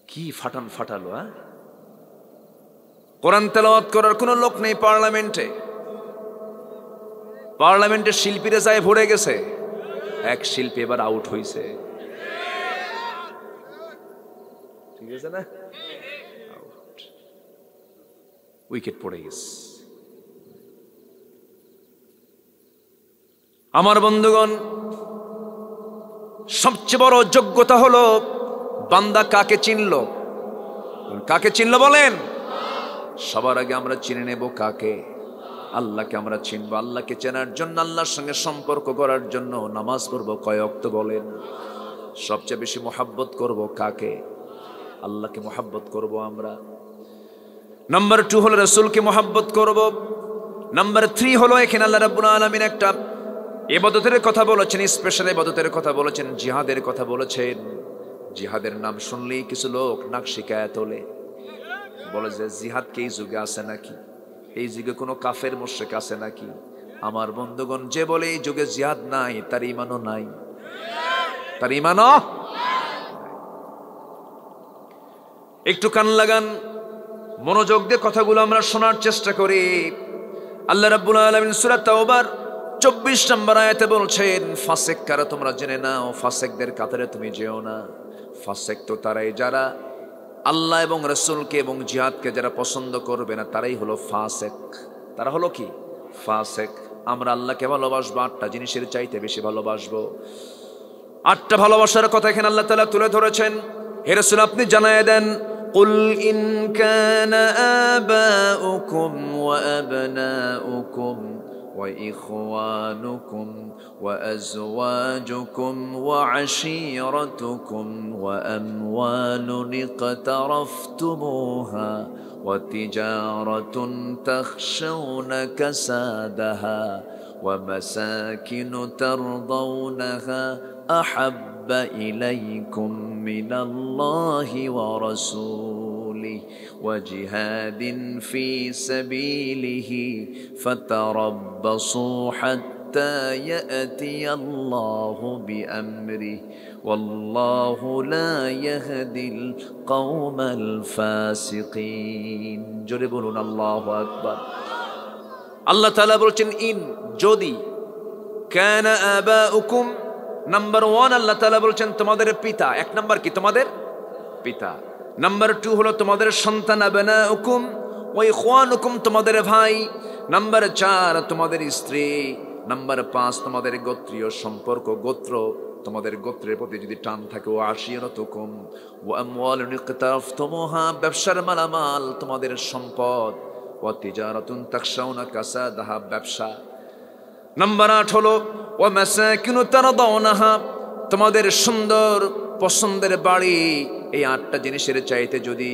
কি ফাটান ফাটালো! হ্যাঁ, কোরআন তেলাওয়াত করার কোন লোক নেই পার্লামেন্টে। পার্লামেন্টের শিল্পীরা যায় ভরে গেছে, এক শিল্পী এবার আউট হইছে। ঠিক আছে না? উইকেট পড়ে গেছে। আমার বন্ধুগণ, সবচেয়ে বড় যোগ্যতা হলো বান্দা কাকে চিনল। কাকে চিনল বলেন? সবার আগে আমরা চিনে নেব কাকে? আল্লাহকে আমরা চিনব। আল্লাহকে চেনার জন্য, আল্লাহর সঙ্গে সম্পর্ক করার জন্য নামাজ পড়ব কয় ওয়াক্ত বলেন? সবচেয়ে বেশি মোহাব্বত করব কাকে? আল্লাহকে মোহাব্বত করব আমরা। নাম্বার 2 হলো রাসূলকে মোহাব্বত করব। নাম্বার 3 হলো, এখানে আল্লাহ রাব্বুল আলামিন একটা ইবাদতের কথা বলেছেন, স্পেশাল ইবাদতের কথা বলেছেন, জিহাদের কথা বলেছেন। জিহাদের নাম শুনলেই কিছু লোক নাক শিকায় তোলে, বলে যে জিহাদ কি এই যুগে আছে নাকি? এই যুগে কোনো কাফের মুশরিক আছে নাকি? আমার বন্ধুগণ, যে বলে এই যুগে জিহাদ নাই, তার ঈমানও নাই, তার ঈমানও। একটু কান লাগান, মনোযোগ দিয়ে কথাগুলো আমরা শোনার চেষ্টা করি। আল্লাহ রাব্বুল আলামিন সূরা তাওবার 24 নম্বর আয়াতে বলছেন, ফাসিক কারা তোমরা জেনে নাও, ফাসিকদের কাতারে তুমি যেও না। ফাসিক তো তারাই যারা আল্লাহ এবং রাসূলকে এবং জিহাদকে যারা পছন্দ করবে না, তারাই হলো ফাসিক। তারা হলো কি? ফাসিক। আমরা আল্লাহকে ভালোবাসবো, 8টা জিনিসের চাইতে বেশি ভালোবাসবো। 8টা ভালোবাসার কথা এখানে আল্লাহ তাআলা তুলে ধরেছেন। হে রাসূল, আপনি জানায়ে দেন, قل إن كان آباؤكم وأبناؤكم وإخوانكم وأزواجكم وعشيرتكم وأموال اقترفتموها وتجارة تخشون كسادها ومساكن ترضونها أحب إليكم من الله ورسوله وجهاد في سبيله فتربصوا حتى হাত্তা ইয়াতি আল্লাহু বিআমরিহি ওয়াল্লাহু লা ইয়াহদিল কওমাল ফাসিকিন। জোরে বলুন আল্লাহু আকবার। আল্লাহ তাআলা বলছেন ইন যদি, কানা আবাউকুম নাম্বার 1 আল্লাহ তাআলা বলছেন তোমাদের পিতা। এক নাম্বার কি? তোমাদের পিতা। নাম্বার 2 হলো তোমাদের সন্তান, আবনাউকুম ওয়া ইখওয়ানুকুম তোমাদের ভাই। নাম্বার 4 তোমাদের স্ত্রী। নাম্বার 5 তোমাদের গোত্রীয় সম্পর্ক, গোত্র, তোমাদের গোত্রের প্রতি যদি টান থাকে। ওয়া আশিরাতুকুম ওয়া আমওয়ালুন ইকতারাফতুমুহা ব্যবসার মালামাল, তোমাদের সম্পদ। ওয়া তিজারাতুন তাখশাউনা কাসাদাহা ব্যবসা। নাম্বার 8 হলো ওয়া মাসাকিনু তারদাউনাহা তোমাদের সুন্দর পছন্দের বাড়ি। এই 8টা জিনিসের চাইতে যদি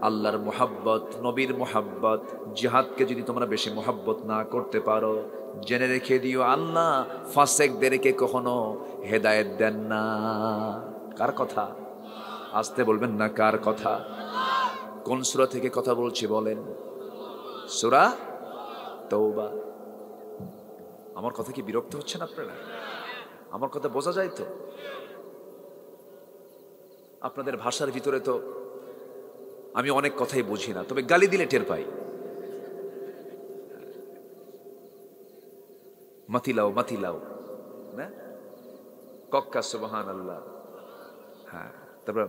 আল্লাহর মুহাব্বত, নবীর মুহাব্বত, জিহাদকে যদি তোমরা বেশি মুহাব্বত না করতে পারো, জেনে রেখে দিও আল্লাহ ফাসিকদেরকে কখনো হেদায়েত দেন না। কার কথা? আসতে বলবেন না, কার কথা? কোন সূরা থেকে কথা বলছি বলেন? সূরা তাওবা। আমার কথা কি বিরক্ত হচ্ছেন আপনারা? আমার কথা বোঝা যায় তো? আপনাদের ভাষার ভিতরে তো আমি অনেক কথাই বুঝি না, তবে গালি দিলে টের পাই। মাতিলাও মাতিলাও না, কক্কা সুবহানাল্লাহ, হ্যাঁ, তারপর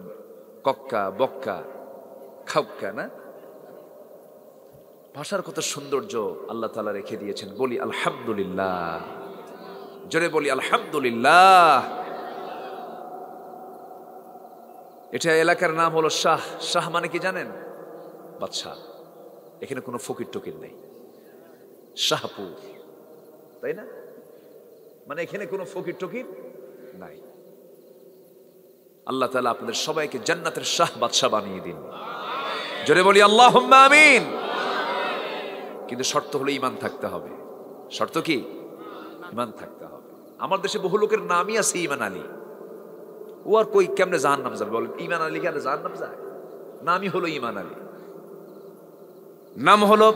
কক্কা বক্কা খাউক্কা না। ভাষার কত সৌন্দর্য আল্লাহ তাআলা রেখে দিয়েছেন। বলি আলহামদুলিল্লাহ, জোরে বলি আলহামদুলিল্লাহ। এটা এলাকার নাম হলো শাহ। শাহ মানে কি জানেন? বাদশাহ। এখানে কোনো ফকির টকির নেই, শাহপুর, তাই না? মানে এখানে কোনো ফকির টকির নাই। আল্লাহ তাআলা আপনাদের সবাইকে জান্নাতের শাহ বাদশাহ বানিয়ে দিন। জোরে বলি আল্লাহুম্মা আমিন। কিন্তু শর্ত হলো ঈমান থাকতে হবে। শর্ত কি? ঈমান থাকতে হবে। আমার দেশে বহু লোকের নামই আছে ঈমান আলী। ও আর কই কেমনে জাহান্নাম যাবে বলেন? ঈমান আলী কেন জাহান্নাম যায়? নামই হলো ঈমান আলী। নাম হলো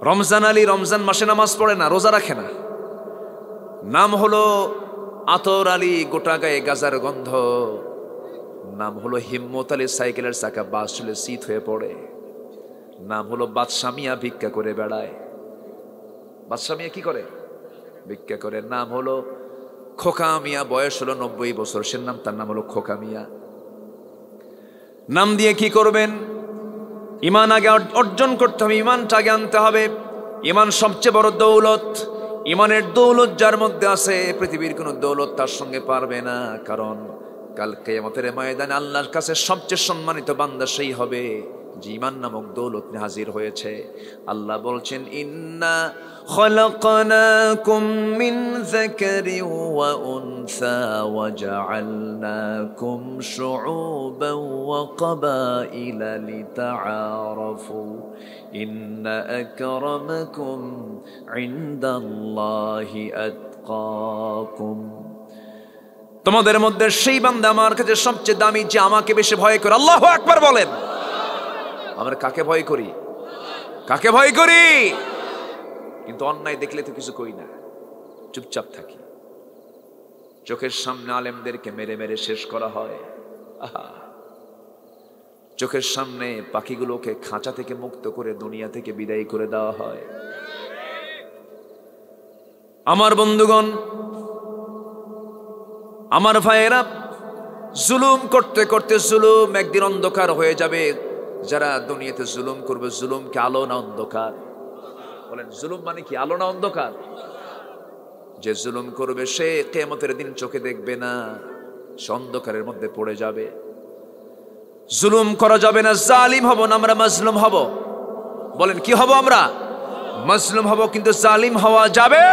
রমজান আলী, রমজান মাসে নামাজ পড়ে না, রোজা রাখে না। নাম হলো আতর আলী, গোটা গায়ে গাজার গন্ধ। নাম হলো হিম্মত আলী, সাইকেলের চাকা বাস চলে শীত হয়ে পড়ে। নাম হলো বাদশা মিয়া, ভিক্ষা করে বেড়ায়। বাদশা মিয়া কি করে? ভিক্ষা করে। নাম হলো খোকা মিয়া, বয়স হলো 90 বছর, সে নাম, তার নাম হলো খোকা মিয়া। নাম দিয়ে কি করবেন? ঈমান আগে অর্জন করতে হবে, ঈমানটা আগে আনতে হবে। ঈমান সবচেয়ে বড় দৌলত। ঈমানের দৌলত যার মধ্যে আছে, পৃথিবীর কোনো দৌলত তার সঙ্গে পারবে না। কারণ কাল কিয়ামতের ময়দানে আল্লাহর কাছে সবচেয়ে সম্মানিত বান্দা সেই হবে যে ঈমান নামক দৌলত নিয়ে হাজির হয়েছে। আল্লাহ বলছেন ইন্না খলাকনাকুম মিন যাকারিন ওয়া উনসা ওয়া জাআলনাকুম শুউবান ওয়া ক্বাবাইলা লিতাআরাফু ইন্না আকরামাকুম ইনদাল্লাহি আতকাকুম। তোমাদের মধ্যে সেই বান্দা আমার কাছে সবচেয়ে দামি যে আমাকে বেশি ভয় করে। আল্লাহু আকবার বলেন। আমরা কাকে ভয় করি? কাকে ভয় করি? কিন্তু অন্যায় দেখলে তো কিছু কই না, চুপচাপ থাকি। চোখের সামনে আলেমদেরকে মেরে মেরে শেষ করা হয়। চোখের সামনে পাখিগুলোকে খাঁচা থেকে মুক্ত করে দুনিয়া থেকে বিদায় করে দেওয়া হয়। আমার বন্ধুগণ, আমার ভাইয়েরা, জুলুম করতে করতে জুলুম একদিন অন্ধকার হয়ে যাবে। যারা দুনিয়াতে জুলুম করবে, জুলুমকে আলো না অন্ধকার? বলেন, জুলুম মানে কি? আলো না অন্ধকার? যে জুলুম করবে সে কিয়ামতের দিন চোখে দেখবে না, সে অন্ধকারের মধ্যে পড়ে যাবে। জুলুম করা যাবে না, জালিম হব না, আমরা মাজলুম হব। বলেন, কি হব? আমরা মাজলুম হব, কিন্তু জালিম হওয়া যাবে।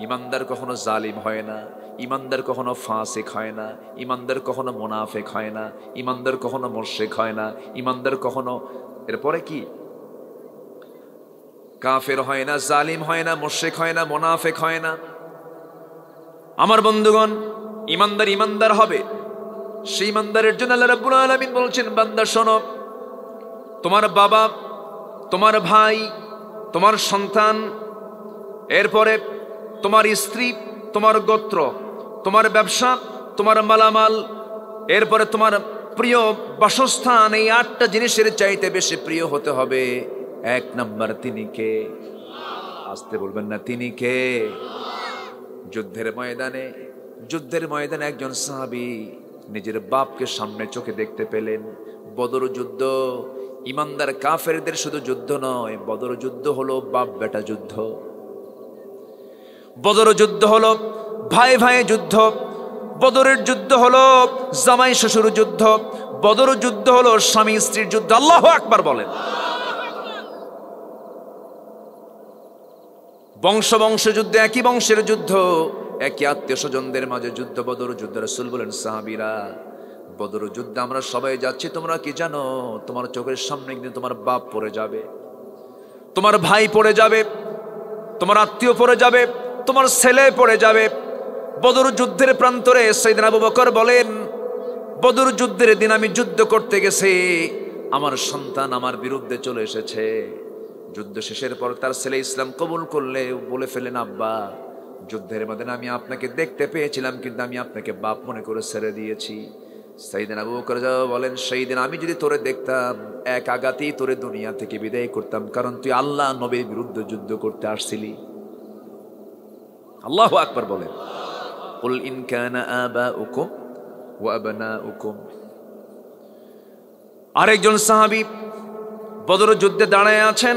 ইমানদার কখনো জালিম হয় না, ইমানদার কখনো ফাসিক হয় না, ইমানদার কখনো মুনাফিক হয় না, ইমানদার কখনো মুশরিক হয় না, ইমানদার কখনো এরপরে কি কাফের হয় না, জালিম হয় না, মুশরিক হয় না, মুনাফিক হয় না। আমার বন্ধুগণ, ইমানদার ইমানদার হবে। সেই ইমানদারের জন্য আল্লাহ রাব্বুল আলামিন বলছেন, বান্দা শোনো, তোমার বাবা, তোমার ভাই, তোমার সন্তান, এরপরে তোমার স্ত্রী, তোমার গোত্র, তোমার ব্যবসা, তোমার মালামাল, এরপরে তোমার প্রিয় বাসস্থান, এই 8টা জিনিসের চাইতে বেশি প্রিয় হতে হবে। 1 নাম্বার তিনি কে? আসতে বলবেন না, তিনি কে? যুদ্ধের ময়দানে একজন সাহাবী নিজের বাপকে সামনে চোখে দেখতে পেলেন। বদর যুদ্ধ ইমানদার কাফেরদের শুধু যুদ্ধ নয়, বদর যুদ্ধ হলো বাপ বেটা যুদ্ধ। বদর যুদ্ধ হলো ভাই ভাই যুদ্ধ। বদরের যুদ্ধ হলো জামাই শ্বশুর যুদ্ধ। বদর যুদ্ধ হলো স্বামী স্ত্রীর যুদ্ধ। আল্লাহু আকবার বলেন। বংশ যুদ্ধ, একই বংশের যুদ্ধ, একই আত্মীয় স্বজনদের মাঝে যুদ্ধ। বদর যুদ্ধ। রাসূল বলেন, সাহাবীরা, বদর যুদ্ধে আমরা সবাই যাচ্ছি, তোমরা কি জানো তোমার চোখের সামনে একদিন তোমার বাপ পড়ে যাবে, তোমার ভাই পড়ে যাবে, তোমার আত্মীয় পড়ে যাবে, তোমার ছেলে পড়ে যাবে। বদর যুদ্ধের প্রান্তরে সাইয়েদনা আবু বকর বলেন, বদর যুদ্ধের দিন আমি যুদ্ধ করতে গেছি, আমার সন্তান আমার বিরুদ্ধে চলে এসেছে। যুদ্ধ শেষের পর তার ছেলে ইসলাম কবুল করলে বলে ফেলেন, আব্বা, যুদ্ধের ময়দানে আমি আপনাকে দেখতে পেয়েছিলাম, কিন্তু আমি আপনাকে বাপ মনে করে ছেড়ে দিয়েছি। সাইয়েদনা আবু বকর বলেন, সেই দিন আমি যদি তোরে দেখতাম, এক আঘাতেই তোরে দুনিয়া থেকে বিদায় করতাম, কারণ তুই আল্লাহ নবীর বিরুদ্ধে যুদ্ধ করতে আসছিলি। আল্লাহু আকবার বলেন। কুল ইন কানা আবাউকুম ওয়া আবনাউকুম। আরেকজন সাহাবী বদর যুদ্ধে দাঁড়ায় আছেন,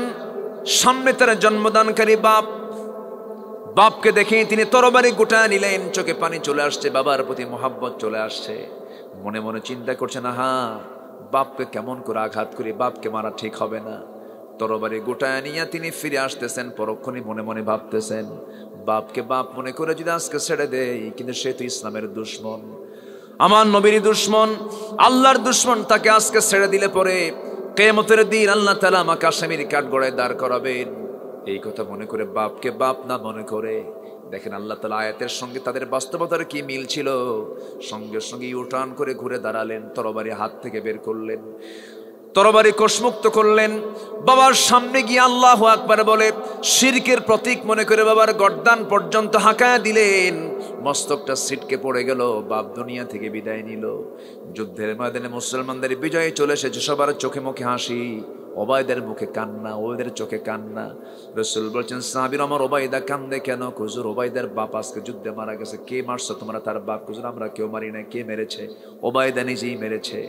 সামনে তার জন্মদানকারী বাপ। বাপকে দেখে তিনি তরবারি গোটা নিলেন, চোখে পানি চলে আসছে, বাবার প্রতি মহব্বত চলে আসছে। মনে মনে চিন্তা করছেন, আহা, বাপকে কেমন করে আঘাত করি, বাপকে মারা ঠিক হবে না। তরবারি গোটায় নিয়ে তিনি ফিরে আসতেছেন, পরক্ষণই মনে মনে ভাবতেছেন, বাপকে বাপ মনে করে যদি আজকে ছেড়ে দেই, কিন্তু সে তো ইসলামের দুশ্মন, আমার নবীর দুশ্মন, আল্লাহর দুশ্মন, তাকে আজকে ছেড়ে দিলে পরে কিয়ামতের দিন আল্লাহ তাআলা আমাকে আসামির কাঠগড়ায় দাঁড় করাবেন। এই কথা মনে করে বাপকে বাপ না মনে করে, দেখেন আল্লাহ তাআলা আয়াতের সঙ্গে তাদের বাস্তবতার কি মিল ছিল। সঙ্গে সঙ্গে ইউটার্ন করে ঘুরে দাঁড়ালেন, তরবারি হাত থেকে বের করলেন, তরবারি কোষমুক্ত করলেন, বাবার সামনে গিয়ে আল্লাহু আকবার বলে শিরকের প্রতীক মনে করে বাবার গর্দান পর্যন্ত হাঁকায়া দিলেন। মস্তকটা ছিটকে পড়ে গেল, বাপ দুনিয়া থেকে বিদায় নিল। যুদ্ধের ময়দানে মুসলমানদের বিজয়ে চলে এসেছে, সবার চোখে মুখে হাসি, ওবায়দার মুখে কান্না, ওদের চোখে কান্না। রাসূল বলছেন, সাহাবীরা, আমার ওবায়দা কান্দে কেন? হুজুর, ওবায়দার বাপ আজকে যুদ্ধে মারা গেছে। কে মারছো তোমরা তার বাপ? হুজুর, আমরা কেউ মারি না। কে মেরেছে? ওবায়দা নিজেই মেরেছে।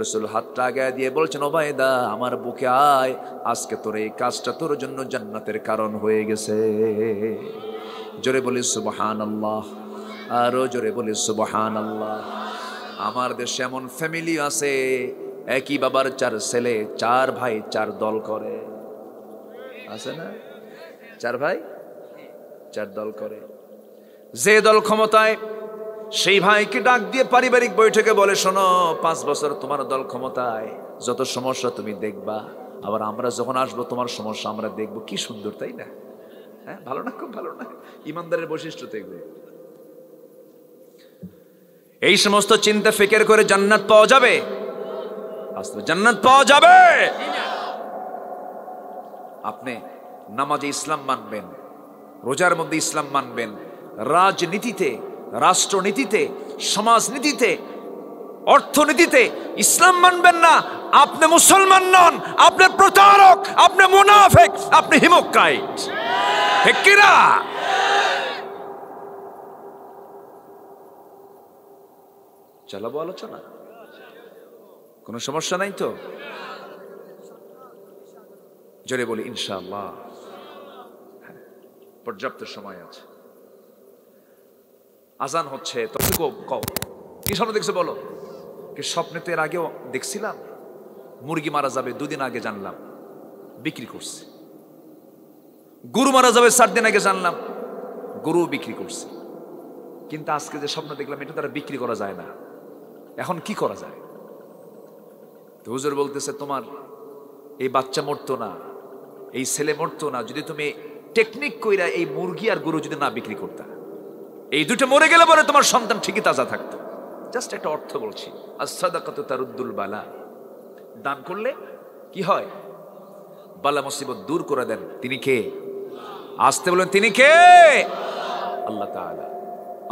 রাসূল হাতটা আগায় দিয়ে বলছেন, ওবায়দা, আমার বুকে আয়, আজকে তোর এই কাজটা তোর জন্য জান্নাতের কারণ হয়ে গেছে। জোরে বলি সুবহানাল্লাহ, আরো জোরে বলি সুবহানাল্লাহ। আমার দেশে এমন ফ্যামিলি আছে, একই বাবার 4 ছেলে, 4 ভাই 4 দল করে, আছে না? 4 ভাই 4 দল করে। যে দল ক্ষমতায়, সেই ভাইকে ডাক দিয়ে পারিবারিক বৈঠকে বলে, শোনো, 5 বছর তোমার দল ক্ষমতায়, যত সমস্যা তুমি দেখবা, আবার আমরা যখন আসবো তোমার সমস্যা আমরা দেখবো। কি সুন্দর, তাই না? হ্যাঁ, ভালো না? খুব ভালো না? ইমানদারের বৈশিষ্ট্য তো এগুলো। এই সমস্ত চিন্তা ফিকির করে জান্নাত পাওয়া যাবে? আসলে জান্নাত পাওয়া যাবে। আপনি নামাজে ইসলাম মানবেন, রোজার মধ্যে ইসলাম মানবেন, রাজনীতিতে, রাষ্ট্রনীতিতে, সমাজনীতিতে, অর্থনীতিতে ইসলাম মানবেন না, আপনি মুসলমান নন, আপনি প্রতারক, আপনি মুনাফিক, আপনি হিপোক্রাইট। ঠিক কি না? চালাবো আলোচনা, কোনো সমস্যা নাই তো? জোরে বলি ইনশাআল্লাহ। পর্যাপ্ত সময় আছে। আজান হচ্ছে, তো কও কি স্বপ্ন দেখছো বলো? কি স্বপ্নে তো এর আগেও দেখছিলাম, মুরগি মারা যাবে 2 দিন আগে জানলাম, বিক্রি করছে। গরু মারা যাবে 4 দিন আগে জানলাম, গরু বিক্রি করছে। কিন্তু আজকে যে স্বপ্ন দেখলাম, এটা তারা বিক্রি করা যায় না। এখন কি করা যায়? তো হুজুর বলতেছে, তোমার এই বাচ্চা মরতো না, এই ছেলে মরতো না, যদি তুমি টেকনিক কইরা এই মুরগি আর গরু যদি না বিক্রি করতা। এই দুটো মরে গেলে পরে তোমার সন্তান ঠিকই তাজা থাকতো। জাস্ট একটা অর্থ বলছি, আস-সাদাকাতু তারুদ্দুল বালা। দান করলে কি হয়? বালা মুসিবত দূর করে দেন। তিনি কে? আসতে বলেন, তিনি কে? আল্লাহ তাআলা।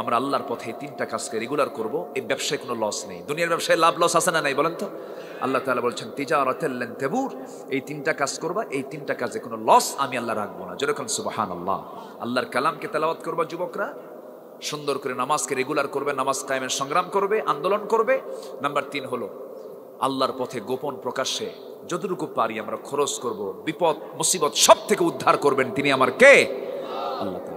আমরা আল্লাহর পথে তিনটা কাজকে রেগুলার করব। এই ব্যবসায় কোনো লস নেই। দুনিয়ার ব্যবসায় লাভ লস আছে না নাই বলেন তো? আল্লাহ তাআলা বলছেন তিজারাতাল লান তাবুর, এই তিনটা কাজ করবা, এই তিনটা কাজে কোনো লস আমি আল্লাহ রাখবো না। যেরকম সুবহানাল্লাহ। আল্লাহর কালামকে তেলাওয়াত করবা যুবকরা, সুন্দর করে নামাজকে রেগুলার করবে, নামাজ কায়েমের সংগ্রাম করবে, আন্দোলন করবে। নাম্বার 3 হলো আল্লাহর পথে গোপন প্রকাশ্যে যতটুকু পারি আমরা খরচ করব। বিপদ মুসিবত সব থেকে উদ্ধার করবেন তিনি আমার কে? আল্লাহ তাআলা।